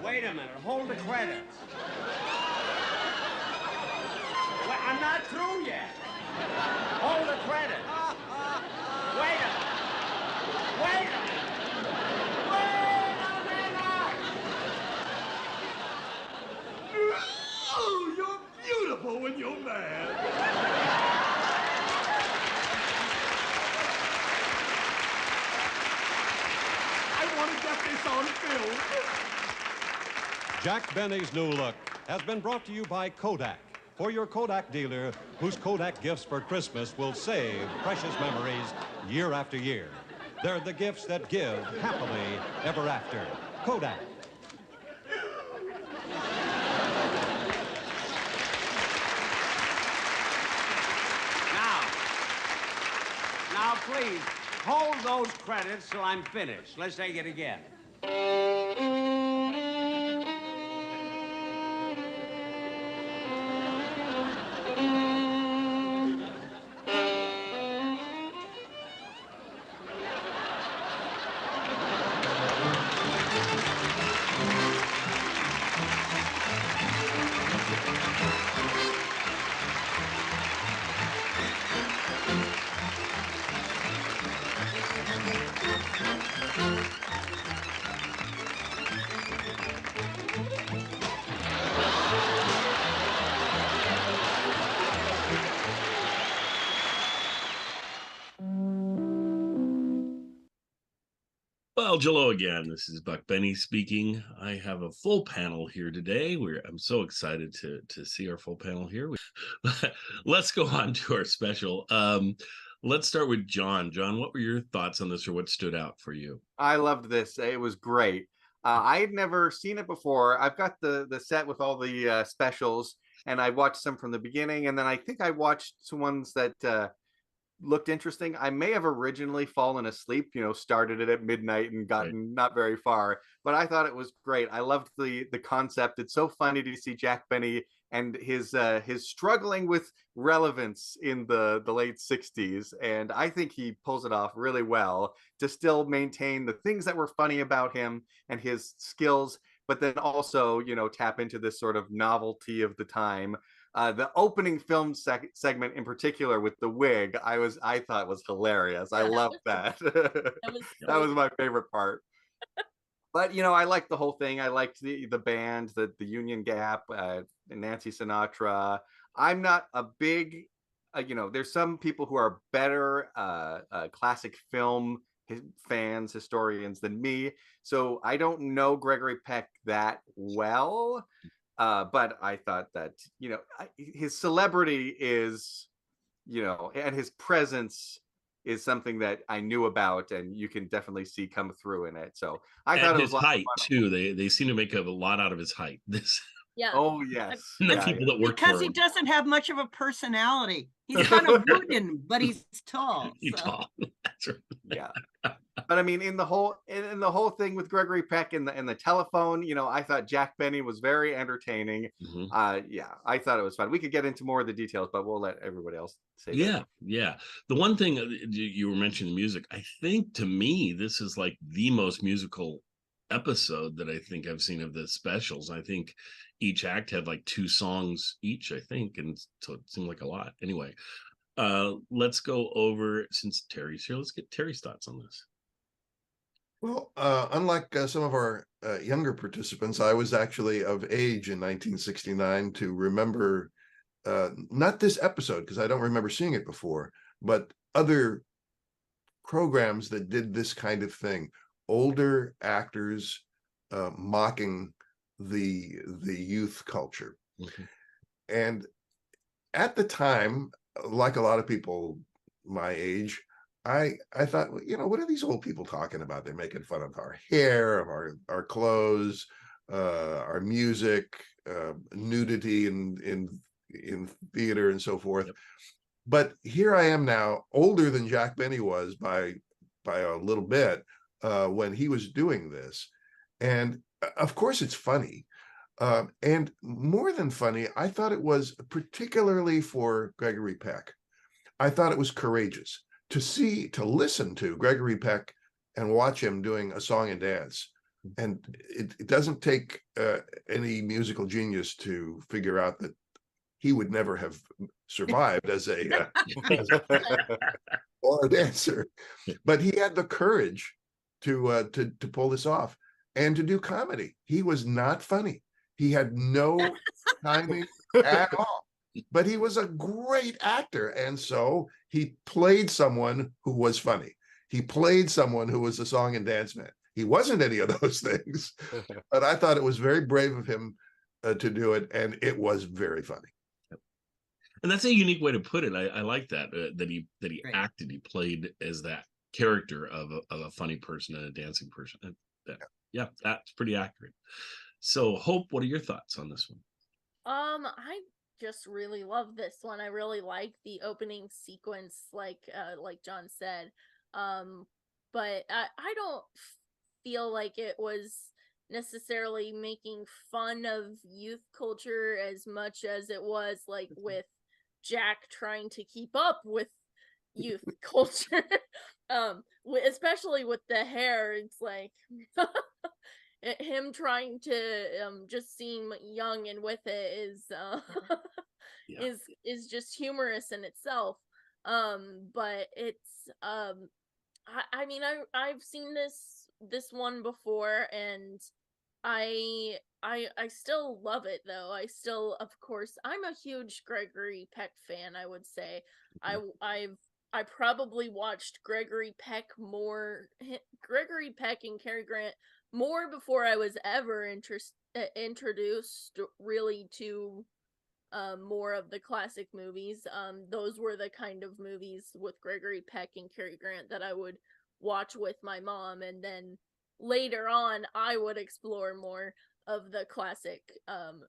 Wait a minute, hold the credits. Wait, I'm not through yet. Hold the credits. Wait a minute. Wait a minute. Wait a minute. Oh, you're beautiful when you're mad. I want to get this on film. Jack Benny's new look has been brought to you by Kodak, for your Kodak dealer whose Kodak gifts for Christmas will save precious memories year after year. They're the gifts that give happily ever after. Kodak. Now, please, hold those credits till I'm finished. Let's take it again. Well, hello again. This is Buck Benny speaking. I have a full panel here today. I'm so excited to see our full panel here. Let's go on to our special. Let's start with John. John, what were your thoughts on this, or what stood out for you? I loved this. It was great. I had never seen it before. I've got the set with all the specials, and I watched some from the beginning, and then I think I watched some ones that looked interesting. I may have originally fallen asleep, started it at midnight and gotten not very far, but I thought it was great. I loved the concept. It's so funny to see Jack Benny and his struggling with relevance in the late 60s, and I think he pulls it off really well to still maintain the things that were funny about him and his skills, but then also, tap into this sort of novelty of the time. The opening film segment in particular with the wig, I thought was hilarious. I loved that. That was my favorite part. But I liked the whole thing. I liked the band, the Union Gap, Nancy Sinatra. I'm not a big, there's some people who are better classic film fans, historians than me. So I don't know Gregory Peck that well. But I thought that, his celebrity is, and his presence is something that I knew about, and you can definitely see come through in it. So I thought it was his height too. They seem to make a lot out of his height. This. Yeah. Oh yes. The people that work because for he him. doesn't have much of a personality. He's kind of wooden, but he's tall. He's tall. That's right. Yeah. But I mean, in the whole thing with Gregory Peck and the telephone, I thought Jack Benny was very entertaining. Yeah, I thought it was fun. We could get into more of the details, but we'll let everybody else say that. Yeah. The one thing you were mentioning the music, I think to me, this is like the most musical episode that I think I've seen of the specials. I think each act had like 2 songs each, I think, and so it seemed like a lot. Anyway, let's go over, since Terry's here, let's get Terry's thoughts on this. Well, unlike some of our younger participants, I was actually of age in 1969 to remember not this episode, because I don't remember seeing it before, but other programs that did this kind of thing. Older actors mocking the youth culture. And at the time, like a lot of people my age, I thought, what are these old people talking about? They're making fun of our hair, of our clothes, our music, nudity in theater and so forth. But here I am now, older than Jack Benny was by a little bit when he was doing this. And of course it's funny. And more than funny, I thought it was, particularly for Gregory Peck, I thought it was courageous to listen to Gregory Peck and watch him doing a song and dance. And it doesn't take any musical genius to figure out that he would never have survived as a or a dancer, but he had the courage to pull this off and to do comedy. He was not funny. He had no timing at all. But he was a great actor, and so he played someone who was funny. He played someone who was a song and dance man. He wasn't any of those things, but I thought it was very brave of him to do it, and it was very funny. And that's a unique way to put it. I like that that he acted. He played as that character of a funny person and a dancing person. Yeah, that's pretty accurate. So, Hope, what are your thoughts on this one? I just really love this one. I really like the opening sequence, like John said. But I don't feel like it was necessarily making fun of youth culture as much as it was like with Jack trying to keep up with youth culture. Especially with the hair, it's like him trying to just seem young and with it is just humorous in itself. But it's I mean I've seen this one before, and I still love it though. I still, of course, I'm a huge Gregory Peck fan, I would say. I've I probably watched Gregory Peck and Cary Grant more before I was ever introduced really to more of the classic movies. Those were the kind of movies with Gregory Peck and Cary Grant that I would watch with my mom, and then later on I would explore more of the classic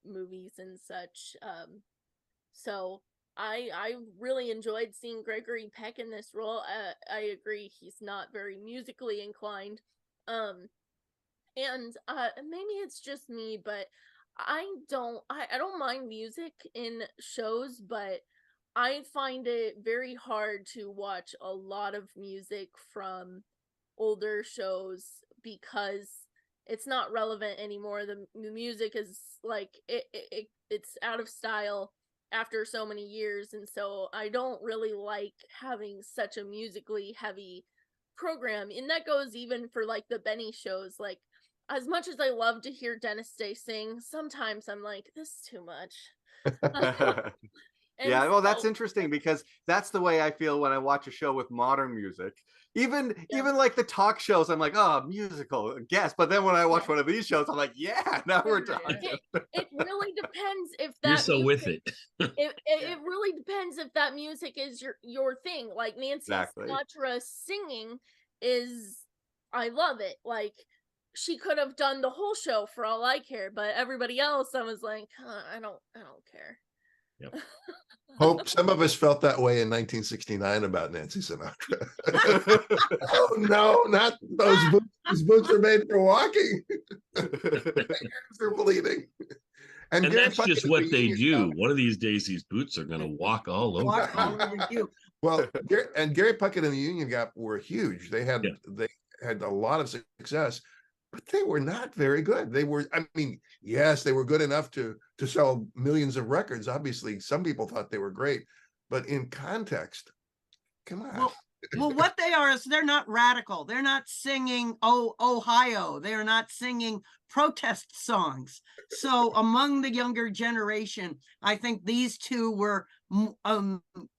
movies and such. So I really enjoyed seeing Gregory Peck in this role. I agree he's not very musically inclined. And maybe it's just me, but I don't mind music in shows, but I find it very hard to watch a lot of music from older shows because it's not relevant anymore. The music is like it's out of style after so many years, and so I don't really like having such a musically heavy program. And that goes even for like the Benny shows. Like, as much as I love to hear Dennis Day sing, sometimes I'm like, this is too much. Yeah, well, that's interesting because that's the way I feel when I watch a show with modern music. Even like the talk shows, I'm like, oh, musical, guess. But then when I watch one of these shows, I'm like, yeah, now we're talking. It really depends if that You're so with it. it really depends if that music is your thing. Like Nancy Sinatra singing is, I love it. Like, she could have done the whole show for all I care, but everybody else, I was like, I don't care. Yep. Hope some of us felt that way in 1969 about Nancy Sinatra. Oh no, not those boots. Those boots are made for walking. They're bleeding. And that's just what they do. One of these days, these boots are going to walk all over you. Well, and Gary Puckett and the Union Gap were huge. They had a lot of success, but they were not very good. They were, I mean, yes, they were good enough to sell millions of records. Obviously, some people thought they were great, but in context, come on. Well, what they are is they're not radical. They're not singing "Oh Ohio." They're not singing protest songs. So among the younger generation, I think these two were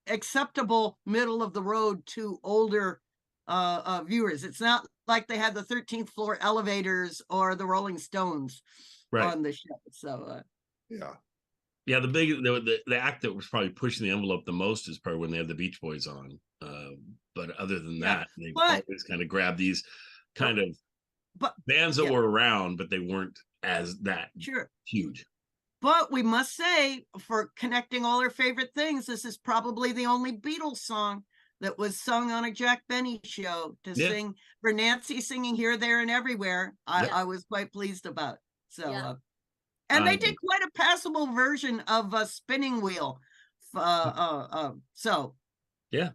acceptable, middle of the road to older viewers. It's not like they had the 13th floor elevators or the Rolling Stones on the show. So yeah, the act that was probably pushing the envelope the most is probably when they had the Beach Boys on. But other than that, they always kind of grabbed these kind of bands that were around, but they weren't as that huge. But we must say, for connecting all our favorite things, this is probably the only Beatles song that was sung on a Jack Benny show to sing for Nancy singing Here, There, and Everywhere. I was quite pleased about. So, and they did quite a passable version of a Spinning Wheel. So, yeah,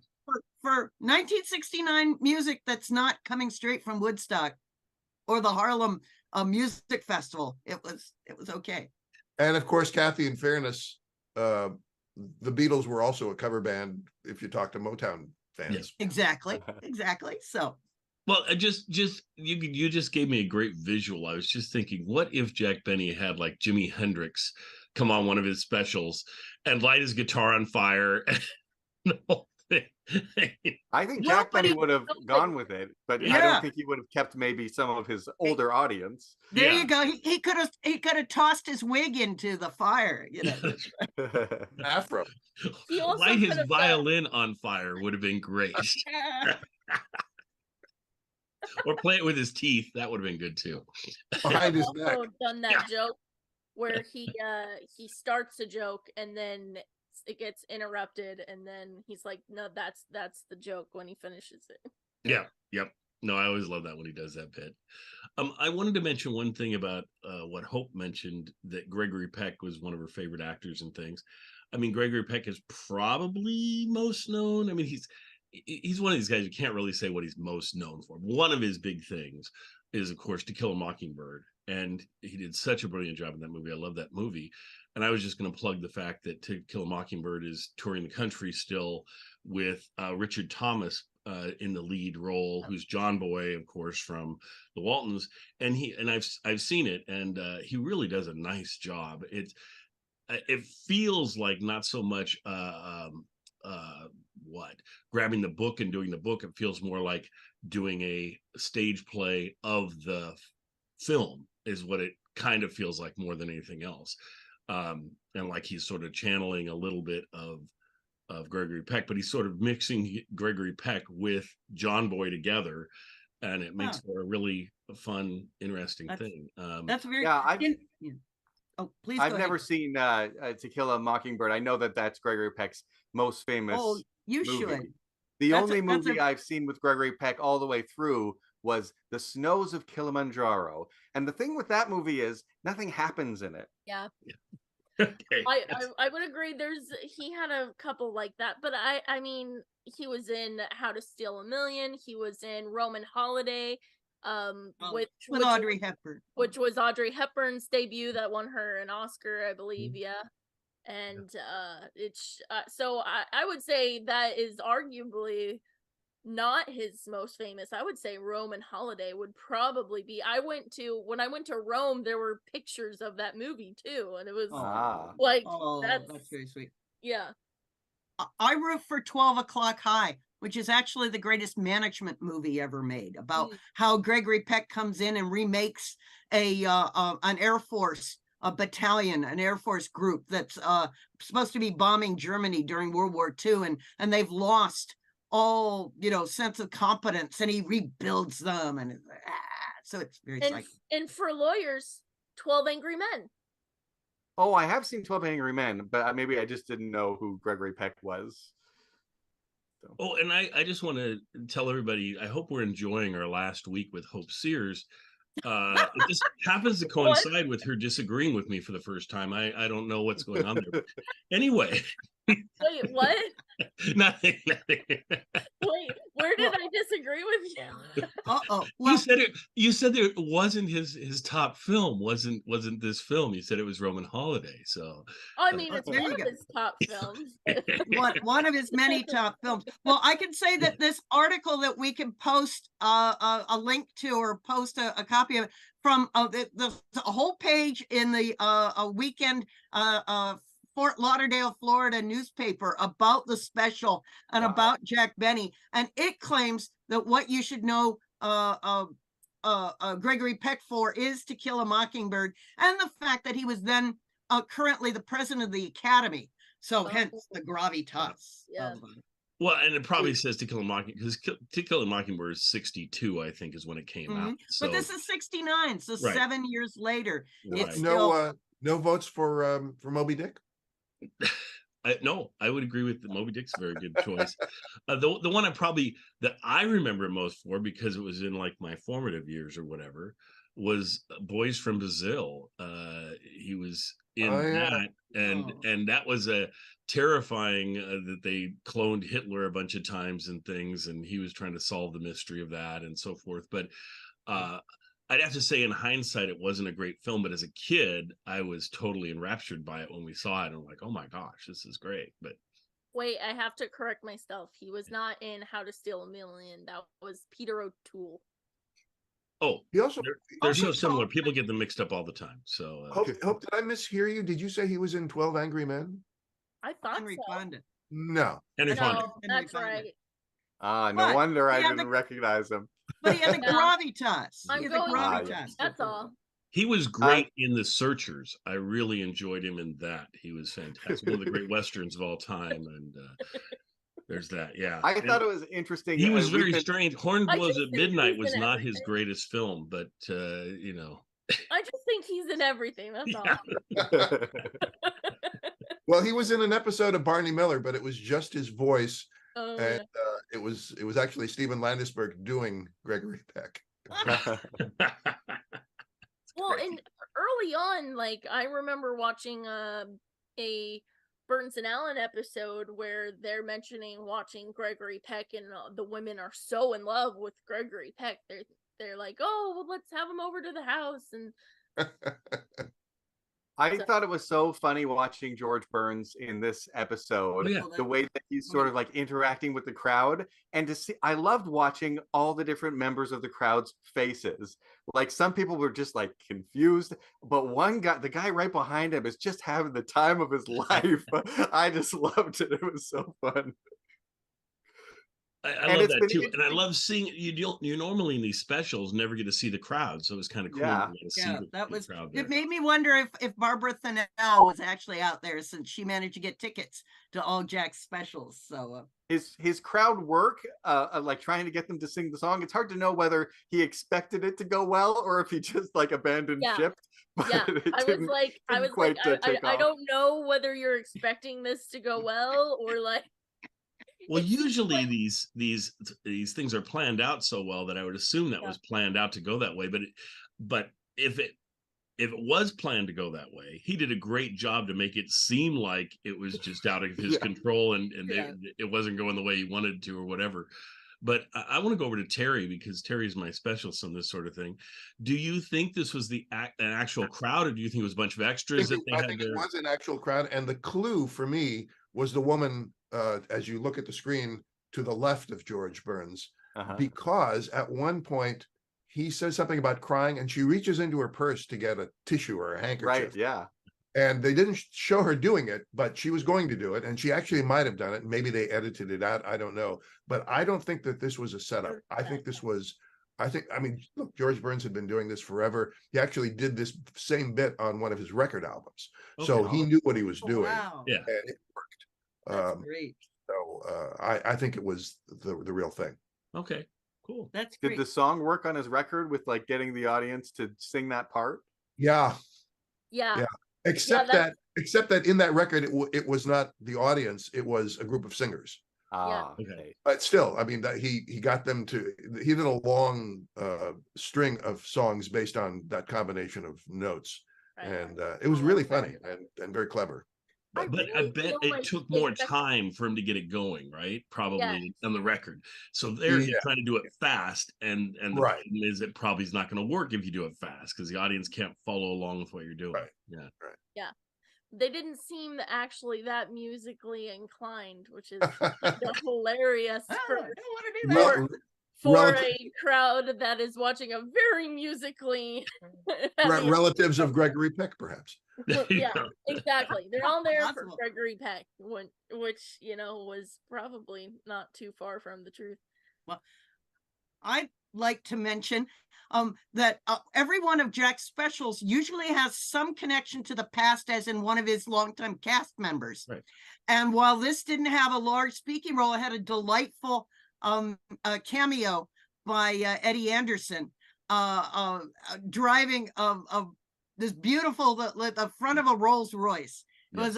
for 1969 music that's not coming straight from Woodstock or the Harlem Music Festival, it was okay. And of course, Kathy, in fairness, the Beatles were also a cover band if you talk to Motown fans. Yes. Exactly. So, well, you just gave me a great visual. I was just thinking, what if Jack Benny had like Jimi Hendrix come on one of his specials and light his guitar on fire? I think Jack Benny would have gone with it, but I don't think he would have kept maybe some of his older audience. There you go. He could have tossed his wig into the fire. You know, afro. Light his violin on fire would have been great. Or play it with his teeth. That would have been good too. Behind his neck. Done that joke where he starts a joke and then it gets interrupted, and then he's like, no, that's the joke when he finishes it. Yep. No, I always love that when he does that bit. I wanted to mention one thing about what Hope mentioned, that Gregory Peck was one of her favorite actors and things. I mean, Gregory Peck is probably most known. I mean, he's one of these guys you can't really say what he's most known for. One of his big things is, of course, To Kill a Mockingbird. And he did such a brilliant job in that movie. I love that movie. And I was just going to plug the fact that To Kill a Mockingbird is touring the country still with Richard Thomas in the lead role, who's John Boy, of course, from the Waltons. And I've seen it, and he really does a nice job. It feels like not so much what. Grabbing the book and doing the book, it feels more like doing a stage play of the film is what it kind of feels like more than anything else. And like he's sort of channeling a little bit of Gregory Peck, but he's sort of mixing Gregory Peck with John Boy together, and it makes for a really fun, interesting thing. That's very Oh, please. I've go never ahead. seen To Kill a Mockingbird. I know that that's Gregory Peck's most famous Oh, you movie. should. The only movie I've seen with Gregory Peck all the way through was The Snows of Kilimanjaro. And the thing with that movie is nothing happens in it. Yeah. Okay. I would agree. He had a couple like that, but I mean, he was in How to Steal a Million. He was in Roman Holiday, with Audrey Hepburn, which was Audrey Hepburn's debut that won her an Oscar, I believe. Yeah, and it's so I would say that is arguably not his most famous. I would say Roman Holiday would probably be. When I went to Rome, there were pictures of that movie too, and it was like that's very sweet. Yeah. I root for 12 O'Clock High, which is actually the greatest management movie ever made, about how Gregory Peck comes in and remakes an Air Force battalion, an Air Force group that's supposed to be bombing Germany during World War II, and they've lost all sense of competence, and he rebuilds them, and so it's very psycho. And for lawyers, 12 Angry Men. Oh, I have seen 12 Angry Men, but maybe I just didn't know who Gregory Peck was. So. Oh, and I just want to tell everybody, I hope we're enjoying our last week with Hope Sears. It just happens to coincide with her disagreeing with me for the first time. I don't know what's going on there. Anyway. Wait, what? Nothing. Wait, where did I disagree with you? Well, you said that it wasn't his top film. Wasn't this film? You said it was Roman Holiday. So I mean, it's one of his top films. one of his many top films. Well, I can say that this article that we can post a link to, or post a copy of it from the whole page in the weekend Fort Lauderdale, Florida newspaper about the special and about Jack Benny, and it claims that what you should know Gregory Peck for is To Kill a Mockingbird, and the fact that he was then currently the president of the Academy, so hence the gravitas. Yeah. Well, and it probably says To Kill a Mockingbird, because To Kill a Mockingbird is 62, I think, is when it came out. So. But this is 69, so 7 years later. Right. It's still... No votes for Moby Dick? No, I would agree with Moby Dick's a very good choice. The one that I remember most for, because it was in like my formative years or whatever, was Boys from Brazil. He was in that, and that was a terrifying that they cloned Hitler a bunch of times and things, and he was trying to solve the mystery of that and so forth. But I'd have to say, in hindsight, it wasn't a great film, but as a kid, I was totally enraptured by it when we saw it. I'm like, oh my gosh, this is great. But wait, I have to correct myself. He was not in How to Steal a Million. That was Peter O'Toole. Oh, they're so similar. People get them mixed up all the time. So, Hope, did I mishear you? Did you say he was in 12 Angry Men? I thought Henry Fonda. No. Henry Fonda. That's right. No wonder I didn't recognize him. But he had the gravitas. That's all. He was great in The Searchers. I really enjoyed him in that. He was fantastic. One of the great westerns of all time. And there's that. Yeah. I thought it was interesting. He was very strange. Horn Blows at Midnight was not his greatest film, but I just think he's in everything. That's all. Well, he was in an episode of Barney Miller, but it was just his voice. And it was actually Stephen Landesberg doing Gregory Peck. Well, and early on, like I remember watching a Burns and Allen episode where they're watching Gregory Peck, and the women are so in love with Gregory Peck. They're like, oh, well, let's have him over to the house. And I thought it was so funny watching George Burns in this episode, the way that he's sort of like interacting with the crowd, and to see, I loved watching all the different members of the crowd's faces. Like some people were just like confused, but one guy, the guy right behind him, is just having the time of his life. I just loved it. It was so fun. I And love it's that been too, and I interesting. love seeing you normally in these specials never get to see the crowd, so it was kind of cool Yeah. to see Yeah, the, that the was. crowd there. It made me wonder if Barbara Thinnell was actually out there, since she managed to get tickets to all Jack's specials. So His crowd work, like trying to get them to sing the song. It's hard to know whether he expected it to go well or if he just like abandoned Yeah. ship. But Yeah, it I was didn't, like, didn't quite take I off. don't know whether you're expecting this to go well or like. Well, it seems usually like- these things are planned out so well that I would assume that Yeah. was planned out to go that way. But if it was planned to go that way, he did a great job to make it seem like it was just out of his Yeah. control and Yeah. it wasn't going the way he wanted to or whatever. But I want to go over to Terry because Terry's my specialist on this sort of thing. Do you think this was an actual crowd, or do you think it was a bunch of extras that they I had think there? it was an actual crowd, and the clue for me was the woman, as you look at the screen to the left of George Burns, because at one point he says something about crying, and she reaches into her purse to get a tissue or a handkerchief. Right, yeah. And they didn't show her doing it, but she was going to do it, and she actually might have done it. Maybe they edited it out. I don't know, but I don't think that this was a setup. I think this was. I mean, look, George Burns had been doing this forever. He actually did this same bit on one of his record albums, so he knew what he was doing. Wow. Yeah, and it worked. That's great. So I think it was the real thing. Okay, cool. That's Did great. the song work on his record with like getting the audience to sing that part? Yeah. Yeah. Yeah. Except that in that record, it was not the audience; it was a group of singers. Okay. But still, I mean, that he got them to. He did a long string of songs based on that combination of notes, and it was really funny and very clever. But I bet it took more time for him to get it going, right? Probably on the record. So there he's trying to do it fast, and the Right. problem is it probably is not going to work if you do it fast because the audience can't follow along with what you're doing. Right. Yeah. Right. Yeah. They didn't seem actually that musically inclined, which is kind of hilarious for a crowd that is watching a very musically heavy relatives of Gregory Peck, perhaps. yeah, exactly. They're all there for Gregory Peck, which was probably not too far from the truth. Well, I'd like to mention that every one of Jack's specials usually has some connection to the past, as in one of his longtime cast members. Right. And while this didn't have a large speaking role, it had a delightful cameo by Eddie Anderson, driving this beautiful, the front of a Rolls Royce. It was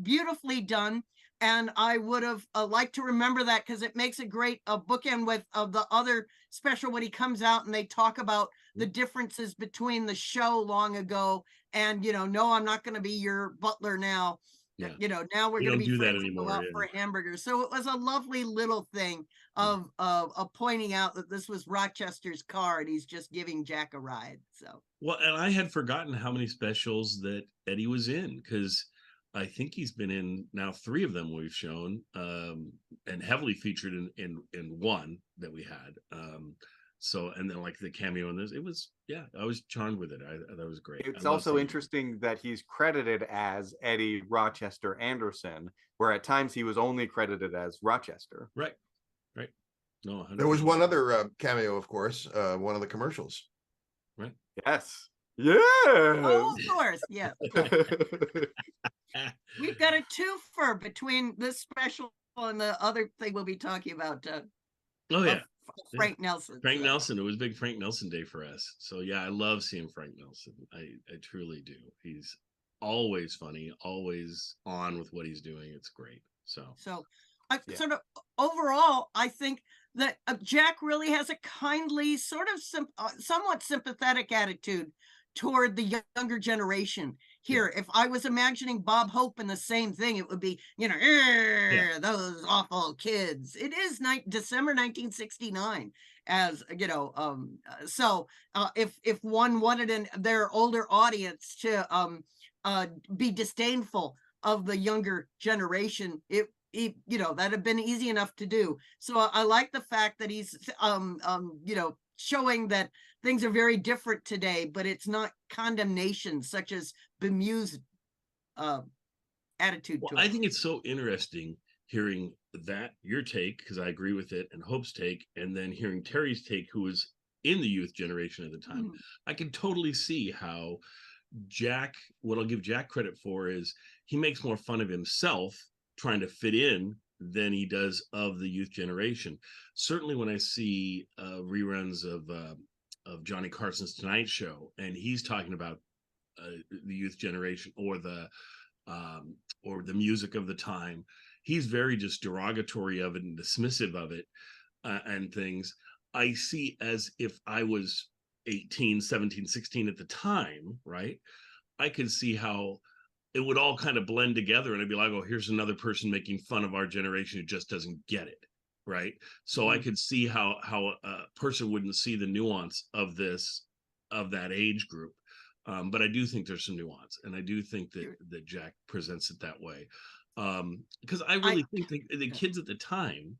beautifully done. And I would have liked to remember that because it makes a great bookend with the other special when he comes out and they talk about the differences between the show long ago and, no, I'm not going to be your butler now. Yeah. Now we're We going to don't be do that friends and go anymore, out for a hamburger. So it was a lovely little thing of pointing out that this was Rochester's car and he's just giving Jack a ride. So Well, and I had forgotten how many specials that Eddie was in because I think he's been in now 3 of them we've shown, and heavily featured in one that we had. So, and then like the cameo in this, it was, I was charmed with it. That was great. It's also interesting that he's credited as Eddie Rochester Anderson, where at times he was only credited as Rochester. Right. Right. No, 100%. There was one other cameo, of course, one of the commercials. Right. Yes. Yes. Oh, of course. Yeah. We've got a twofer between this special and the other thing we'll be talking about. Oh yeah, Frank Nelson. Frank Nelson. It was big Frank Nelson day for us. So yeah, I love seeing Frank Nelson. I truly do. He's always funny, always on with what he's doing. It's great. So sort of overall, I think that Jack really has a kindly, sort of somewhat sympathetic attitude toward the younger generation. Here, if I was imagining Bob Hope in the same thing, it would be, those awful kids. It is December 1969, as so if one wanted their older audience to be disdainful of the younger generation, that'd have been easy enough to do. So I like the fact that he's showing that things are very different today, but it's not condemnation such as bemused attitude. Well, I think it's so interesting hearing that, your take, because I agree with it, and Hope's take, and then hearing Terry's take, who was in the youth generation at the time, I can totally see how Jack, what I'll give Jack credit for is he makes more fun of himself trying to fit in than he does of the youth generation. Certainly when I see reruns of Johnny Carson's Tonight Show, and he's talking about the youth generation or the music of the time, he's very just derogatory of it and dismissive of it and things. I see as if I was 18, 17, 16 at the time, right? I could see how it would all kind of blend together, and I'd be like, oh, here's another person making fun of our generation who just doesn't get it, right? So I could see how a person wouldn't see the nuance of this, of that age group. But I do think there's some nuance, and I do think that Jack presents it that way. Because I really think the kids at the time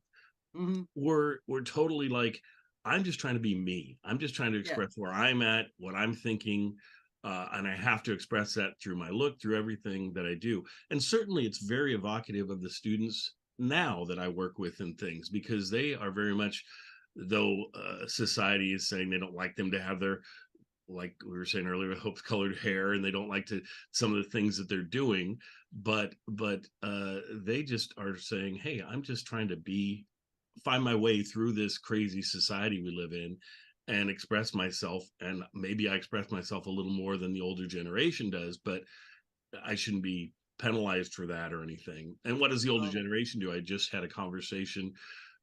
were totally like, I'm just trying to be me. I'm just trying to express where I'm at, what I'm thinking. And I have to express that through my look, through everything that I do. And certainly it's very evocative of the students now that I work with and things, because they are very much, though society is saying they don't like them to have their, like we were saying earlier, hope colored hair, and they don't like to some of the things that they're doing, but they just are saying, hey, I'm just trying to find my way through this crazy society we live in and express myself. And maybe I express myself a little more than the older generation does, but I shouldn't be penalized for that or anything. And what does the older generation do? I just had a conversation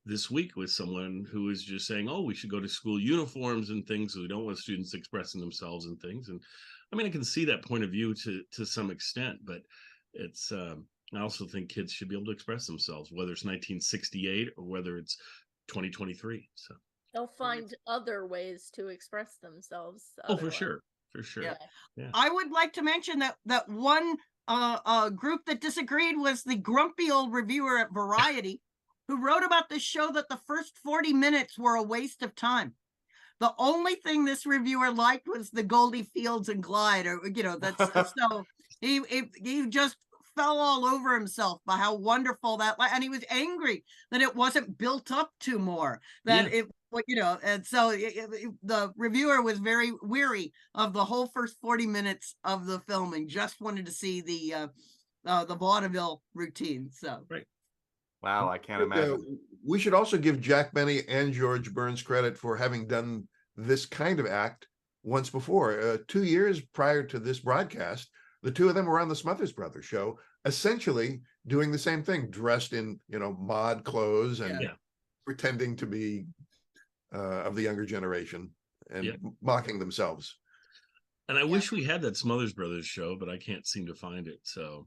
this week with someone who was just saying, oh, we should go to school uniforms and things, so we don't want students expressing themselves and things. And I mean, I can see that point of view to some extent, but it's I also think kids should be able to express themselves, whether it's 1968 or whether it's 2023. So they'll find other ways to express themselves. Oh, for sure. Yeah. Yeah. I would like to mention that one group that disagreed was the grumpy old reviewer at Variety, who wrote about this show that the first 40 minutes were a waste of time. The only thing this reviewer liked was the Goldie Fields and Glide, or that's so he just fell all over himself by how wonderful that, and he was angry that it wasn't built up to more, that it, and so the reviewer was very weary of the whole first 40 minutes of the film and just wanted to see the vaudeville routine. So right. Wow, I can't imagine. We should also give Jack Benny and George Burns credit for having done this kind of act once before. 2 years prior to this broadcast, the two of them were on the Smothers Brothers show, essentially doing the same thing, dressed in, mod clothes and pretending to be of the younger generation and mocking themselves. And I wish we had that Smothers Brothers show, but I can't seem to find it. So,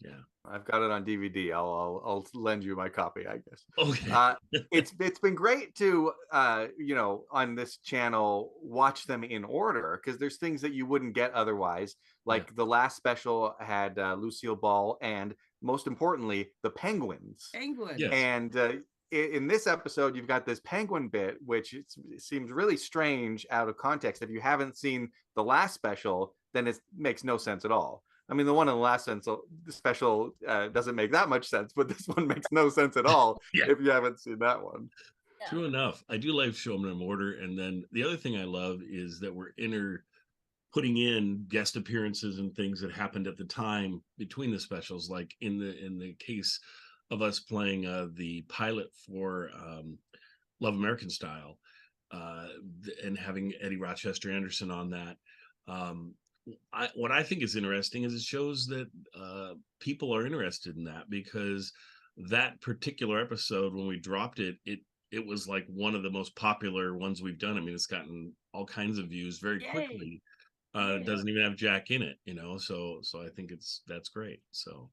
yeah, I've got it on DVD. I'll lend you my copy, I guess. Okay. It's been great to on this channel watch them in order, because there's things that you wouldn't get otherwise. Like the last special had Lucille Ball and, most importantly, the Penguins. Yes. And in this episode, you've got this penguin bit, which it seems really strange out of context. If you haven't seen the last special, then it makes no sense at all. I mean, the one in the last special doesn't make that much sense, but this one makes no sense at all if you haven't seen that one. True enough. I do like show them in order. And then the other thing I love is that we're putting in guest appearances and things that happened at the time between the specials, like in the case of us playing the pilot for Love American Style and having Eddie Rochester Anderson on that. What I think is interesting is it shows that people are interested in that, because that particular episode, when we dropped it, it was like one of the most popular ones we've done. I mean, it's gotten all kinds of views very quickly. It doesn't even have Jack in it, so I think that's great. So,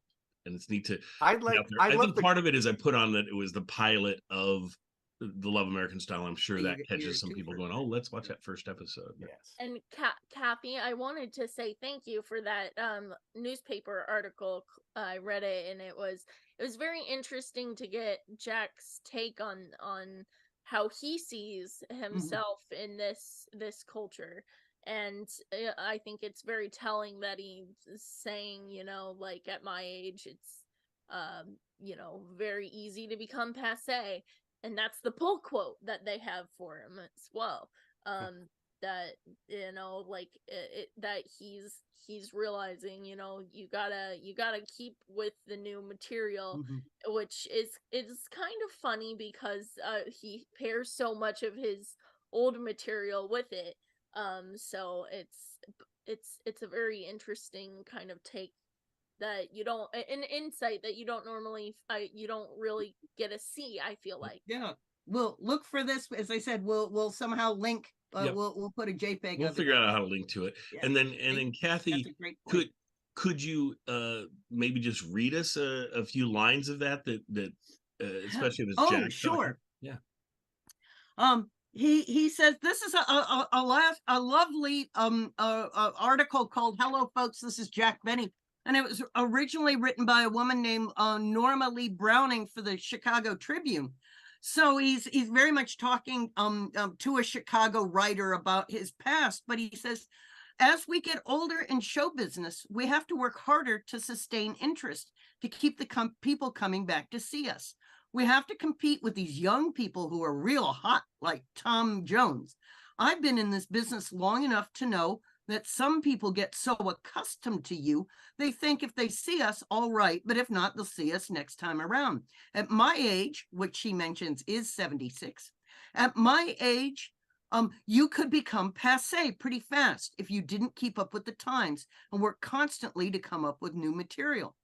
and it's neat to I think part of it is I put on that it was the pilot of the Love American Style. I'm sure that catches some people going, oh, let's watch that first episode. Yes. And Kathy, I wanted to say thank you for that newspaper article. I read it, and it was very interesting to get Jack's take on how he sees himself in this culture. And I think it's very telling that he's saying, like, at my age, very easy to become passe. And that's the pull quote that they have for him as well. That that he's realizing, you gotta keep with the new material, which is kind of funny because he pairs so much of his old material with it. So it's a very interesting kind of take that an insight that you don't normally, you don't really get to see, I feel like. Yeah, we'll look for this. As I said, we'll somehow link. Yep. We'll put a JPEG. We'll of figure it. out how to link to it. Yeah. And then Kathy, That's a great point. could you maybe just read us a few lines of that especially this Jack sure. Yeah. He says this is a lovely article called "Hello Folks, This is Jack Benny," and it was originally written by a woman named Norma Lee Browning for the Chicago Tribune. So he's very much talking to a Chicago writer about his past, but he says, as we get older in show business, we have to work harder to sustain interest, to keep the people coming back to see us. We have to compete with these young people who are real hot, like Tom Jones. I've been in this business long enough to know that some people get so accustomed to you, they think if they see us, all right, but if not, they'll see us next time around. At my age, which she mentions is 76, at my age, you could become passe pretty fast if you didn't keep up with the times and work constantly to come up with new material.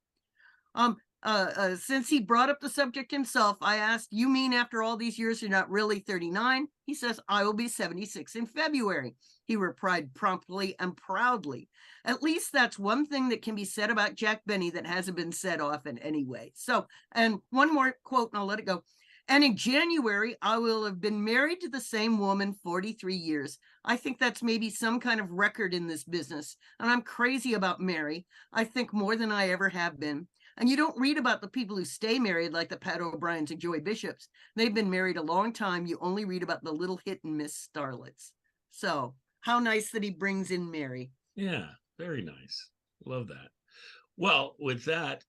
Since he brought up the subject himself, I asked, you mean after all these years, you're not really 39? He says, I will be 76 in February. He replied promptly and proudly. At least that's one thing that can be said about Jack Benny that hasn't been said often anyway. So, and one more quote and I'll let it go. And in January, I will have been married to the same woman 43 years. I think that's maybe some kind of record in this business. And I'm crazy about Mary. I think more than I ever have been. And you don't read about the people who stay married like the Pat O'Briens and Joey Bishops. They've been married a long time. You only read about the little hit and miss starlets. So how nice that he brings in Mary. Yeah, very nice. Love that. Well, with that,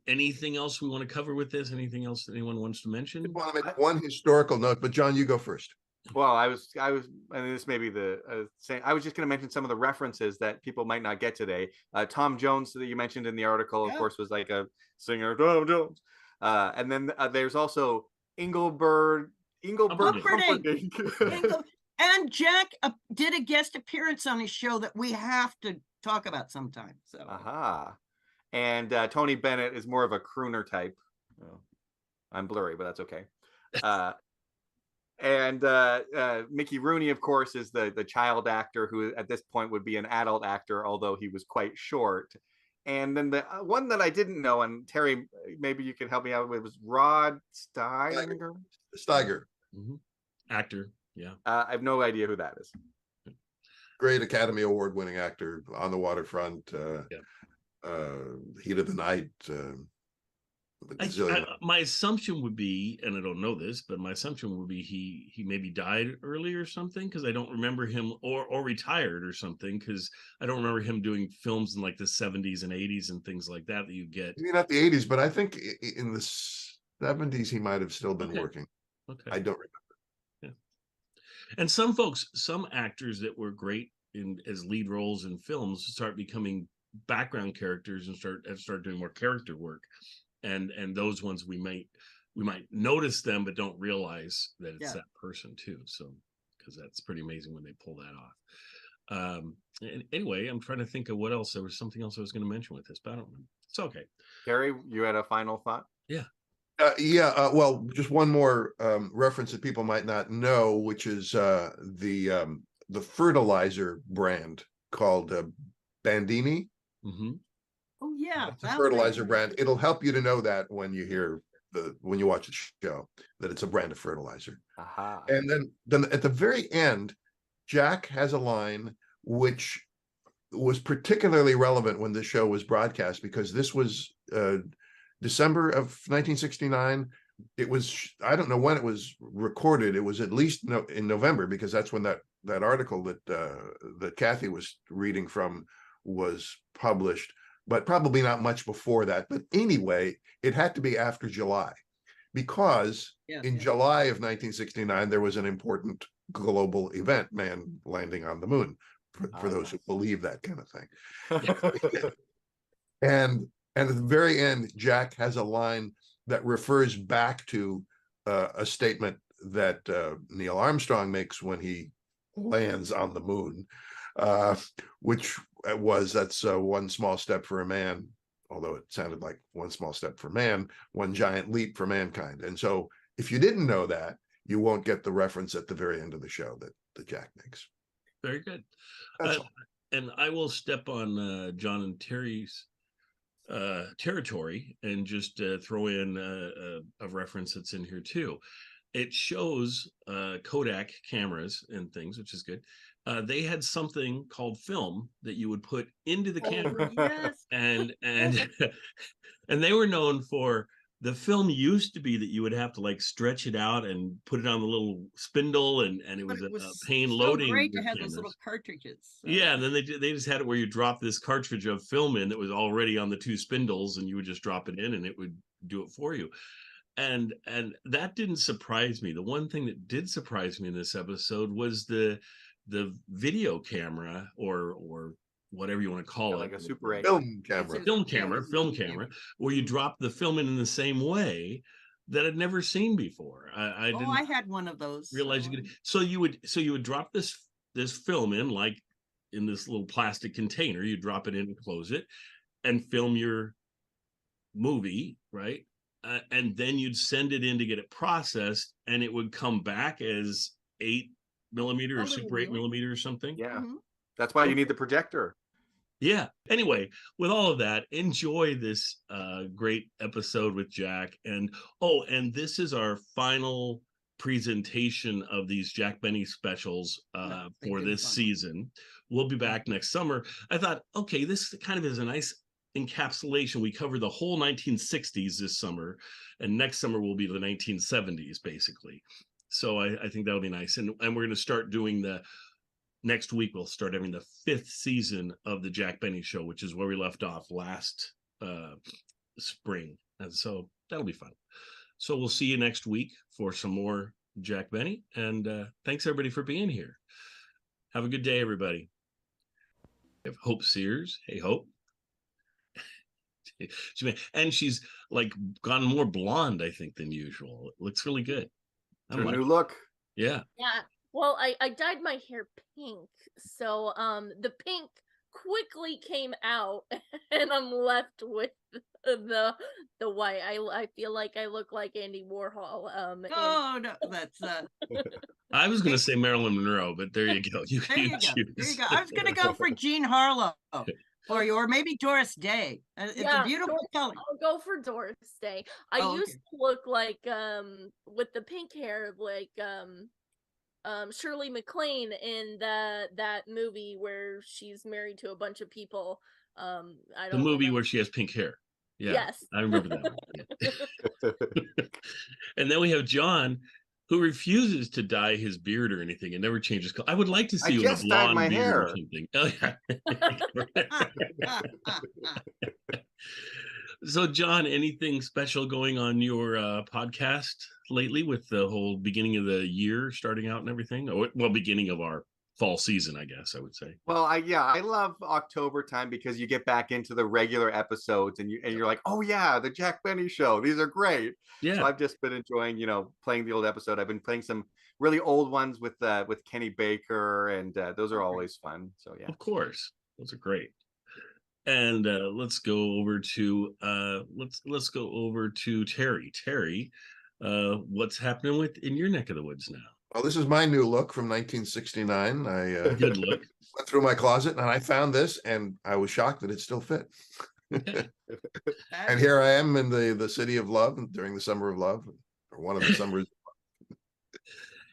anything else we want to cover with this? Anything else that anyone wants to mention? I want to make one historical note, but John, you go first. Well, I was, and this may be the same. I was just going to mention some of the references that people might not get today. Tom Jones, that you mentioned in the article, of course, was like a singer, Tom Jones. And then there's also Humperdinck. And Jack did a guest appearance on his show that we have to talk about sometime. So. And Tony Bennett is more of a crooner type. Oh, I'm blurry, but that's okay. And Mickey Rooney, of course, is the child actor who at this point would be an adult actor, although he was quite short. And then the one that I didn't know, and Terry, maybe you can help me out with, was Rod Steiger. Mm-hmm. Actor, yeah. I have no idea who that is. Great Academy Award-winning actor, On the Waterfront, Heat of the Night. My assumption would be, and I don't know this, but my assumption would be he maybe died early or something, because I don't remember him, or retired or something, because I don't remember him doing films in like the 70s and 80s and things like that you get. Maybe not the 80s, but I think in the 70s he might have still been working. Okay. I don't remember. Yeah. And some actors that were great as lead roles in films start becoming background characters and start doing more character work. And those ones we might notice them but don't realize that it's that person too. So because that's pretty amazing when they pull that off. And anyway, I'm trying to think of what else. There was something else I was going to mention with this, but I don't remember. It's okay. Terry, you had a final thought? Yeah. Well, just one more reference that people might not know, which is the fertilizer brand called Bandini. Mm-hmm. Oh yeah, it's a fertilizer brand. It'll help you to know that when you watch the show, that it's a brand of fertilizer. And then at the very end, Jack has a line which was particularly relevant when the show was broadcast, because this was December of 1969. It was, I don't know when it was recorded. It was at least in November, because that's when that article that Kathy was reading from was published. but probably not much before that. But anyway, it had to be after July, because in July of 1969, there was an important global event, man landing on the moon, for those who believe that kind of thing. And at the very end, Jack has a line that refers back to a statement that Neil Armstrong makes when he lands on the moon, which was, that's one small step for a man, although it sounded like one small step for man, one giant leap for mankind. And so if you didn't know that, you won't get the reference at the very end of the show that Jack makes. Very good. That's all. And I will step on John and Terry's territory and just throw in a reference that's in here too. It shows Kodak cameras and things, which is good. They had something called film that you would put into the camera. Yes. And and they were known for, the film used to be that you would have to like stretch it out and put it on the little spindle, and it was, a pain loading. Great to the have those cameras. little cartridges. Yeah, and then they just had it where you drop this cartridge of film in that was already on the two spindles, and you would just drop it in and it would do it for you. And that didn't surprise me. The one thing that did surprise me in this episode was the video camera, or whatever you want to call it, like a Super 8 film camera. Film camera, where you drop the film in the same way that I'd never seen before. I didn't I had one of those. realize you could. So you would drop this film in, like in this little plastic container. You drop it in and close it, and film your movie, right? And then you'd send it in to get it processed, and it would come back as 8mm or Super 8mm or something. Yeah, that's why you need the projector. Yeah. Anyway, with all of that, enjoy this great episode with Jack. And this is our final presentation of these Jack Benny specials for this season. We'll be back next summer. I thought, okay, this kind of is a nice encapsulation. We cover the whole 1960s this summer, and next summer will be the 1970s, basically. So I think that'll be nice. And we're going to start doing next week, we'll start having the 5th season of the Jack Benny Show, which is where we left off last spring. And so that'll be fun. So we'll see you next week for some more Jack Benny. And thanks everybody for being here. Have a good day, everybody. We have Hope Sears. Hey, Hope. And she's like gone more blonde, I think, than usual. It looks really good. It's a new look. Yeah. Yeah. Well, I dyed my hair pink, so the pink quickly came out, and I'm left with the white. I feel like I look like Andy Warhol. Oh no, that's I was going to say Marilyn Monroe, but there you go. There you go. I was going to go for Jean Harlow for you, or maybe Doris Day. It's a beautiful color. I'll go for Doris Day. I used to look like with the pink hair, like Shirley MacLaine in that movie where she's married to a bunch of people. The movie where she has pink hair. Yeah, yes, I remember that. And then we have John, who refuses to dye his beard or anything and never changes color. I would like to see you with a blonde beard or something. Oh, yeah. So, John, anything special going on your podcast lately with the whole beginning of the year starting out and everything? Well, beginning of our fall season, I guess I would say. Well, I love October time because you get back into the regular episodes and you're like, oh yeah, the Jack Benny Show. These are great. Yeah. So I've just been enjoying, playing the old episode. I've been playing some really old ones with Kenny Baker, and those are always fun. So yeah. Of course, those are great. And let's go over to Terry. Terry, what's happening in your neck of the woods now? Well, this is my new look from 1969. I good look. Went through my closet and I found this, and I was shocked that it still fit. And here I am in the city of love during the summer of love, or one of the summers.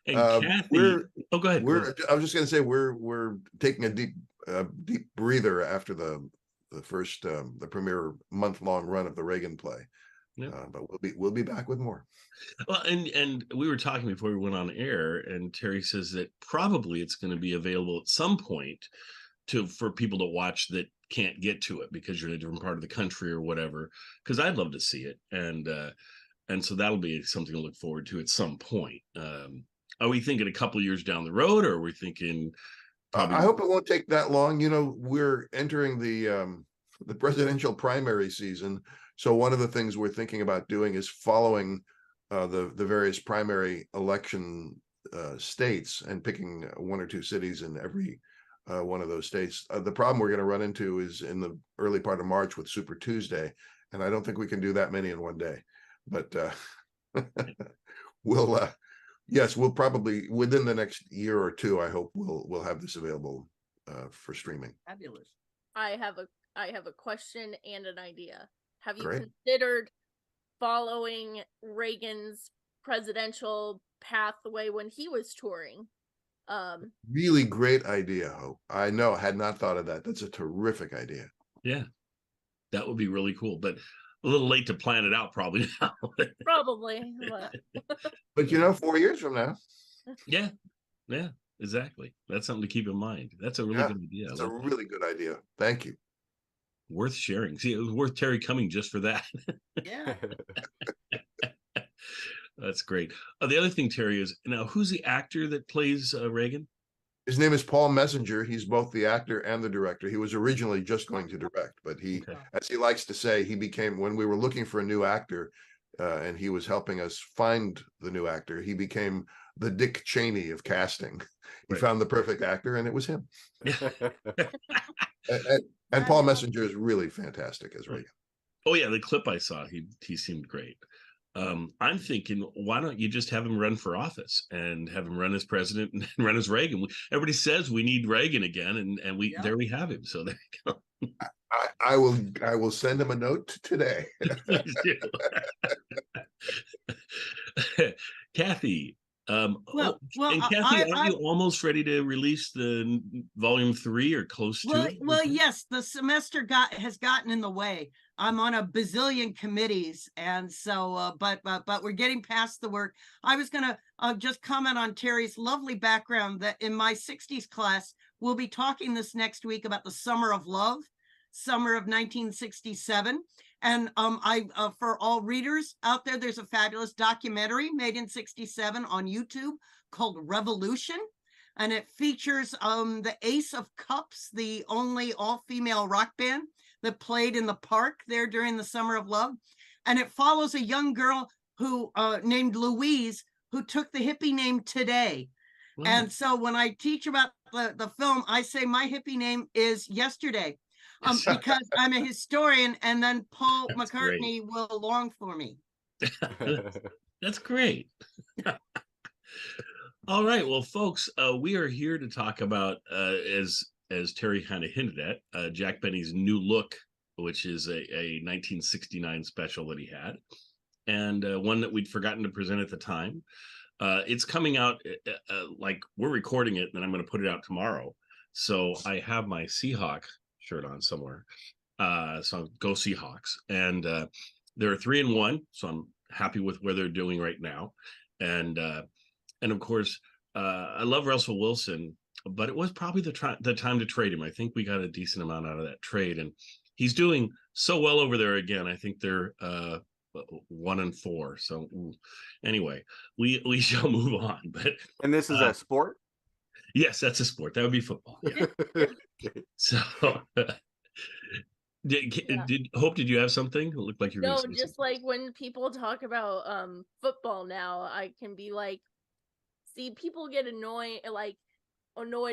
And Kathy, go ahead. I was just going to say we're taking a deep breather after the premiere month-long run of the Reagan play. Yep. But we'll be back with more. Well, and we were talking before we went on air, and Terry says that probably it's going to be available at some point for people to watch that can't get to it because you're in a different part of the country or whatever, because I'd love to see it. And so that'll be something to look forward to at some point. Are we thinking a couple of years down the road, or are we thinking probably? I hope it won't take that long. You know, we're entering the presidential primary season. So one of the things we're thinking about doing is following the various primary election states and picking one or two cities in every one of those states. The problem we're going to run into is in the early part of March with Super Tuesday, and I don't think we can do that many in one day. But yes, we'll probably within the next year or two, I hope we'll have this available for streaming. Fabulous. I have a question and an idea. Have you Great. considered following Reagan's presidential pathway when he was touring? Really great idea, Hope. I know, had not thought of that. That's a terrific idea. Yeah, that would be really cool, but a little late to plan it out probably now. Probably. But you know, 4 years from now. Yeah, exactly. That's something to keep in mind. That's a really good idea. That's a really good idea. Thank you. Worth sharing. See, it was worth Terry coming just for that. Yeah. That's great. The other thing, Terry, is now who's the actor that plays Reagan? His name is Paul Messenger. He's both the actor and the director. He was originally just going to direct, but he, as he likes to say, he became, when we were looking for a new actor, and he was helping us find the new actor, he became the Dick Cheney of casting. He found the perfect actor, and it was him. and Paul Messenger is really fantastic as Reagan. Oh yeah, the clip I saw, he seemed great. I'm thinking, why don't you just have him run for office and have him run as president and run as Reagan? Everybody says we need Reagan again, and there we have him. So there you go. I will send him a note today. Please do. Kathy, and Kathy, are you almost ready to release the volume 3 or close to it? Well, yes, the semester has gotten in the way. I'm on a bazillion committees, and so but we're getting past the work. I was gonna just comment on Terry's lovely background that in my 60s class, we'll be talking this next week about the Summer of Love, summer of 1967. And for all readers out there, there's a fabulous documentary made in 67 on YouTube called Revolution. And it features the Ace of Cups, the only all-female rock band that played in the park there during the Summer of Love. And it follows a young girl who named Louise, who took the hippie name Today. Wow. And so when I teach about the film, I say my hippie name is Yesterday. Because I'm a historian, and then Paul McCartney will long for me. That's great. All right, well, folks, we are here to talk about, as Terry kind of hinted at, Jack Benny's new look, which is a 1969 special that he had, and one that we'd forgotten to present at the time. It's coming out, like we're recording it, and I'm going to put it out tomorrow. So I have my Seahawk shirt on somewhere. So go Seahawks. And they're 3-1, so I'm happy with where they're doing right now. And of course, I love Russell Wilson, but it was probably the time to trade him. I think we got a decent amount out of that trade, and he's doing so well over there again. I think they're 1-4. So anyway, we shall move on. But and this is a sport. Yes, that's a sport. That would be football. Yeah. So, did you have something? It looked like you were no, just something. Like when people talk about football now, I can be like, see, people get annoyed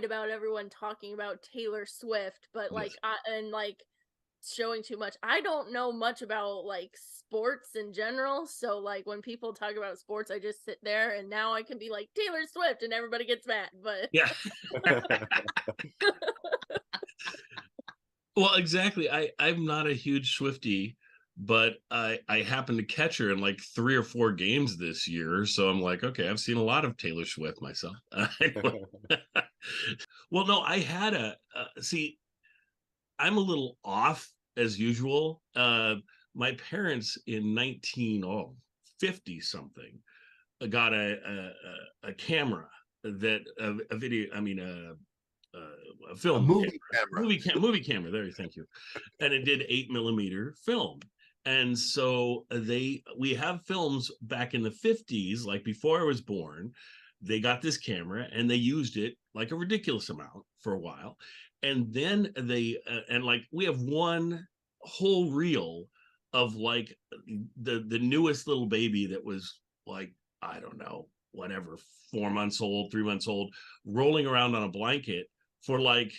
about everyone talking about Taylor Swift, but like showing too much. I don't know much about like sports in general, so like when people talk about sports, I just sit there, and now I can be like Taylor Swift and everybody gets mad. But yeah. Well, exactly. I'm not a huge Swiftie, but I happened to catch her in like 3 or 4 games this year, so I'm like, okay, I've seen a lot of Taylor Swift myself. Well, no, I had see, I'm a little off as usual. My parents in 1950 something got a camera that a a film movie camera. movie camera. There, thank you. And it did 8mm film. And so we have films back in the 50s, like before I was born. They got this camera and they used it like a ridiculous amount for a while. And then and like we have one whole reel of like the newest little baby that was like, I don't know, whatever, 4 months old, 3 months old, rolling around on a blanket for like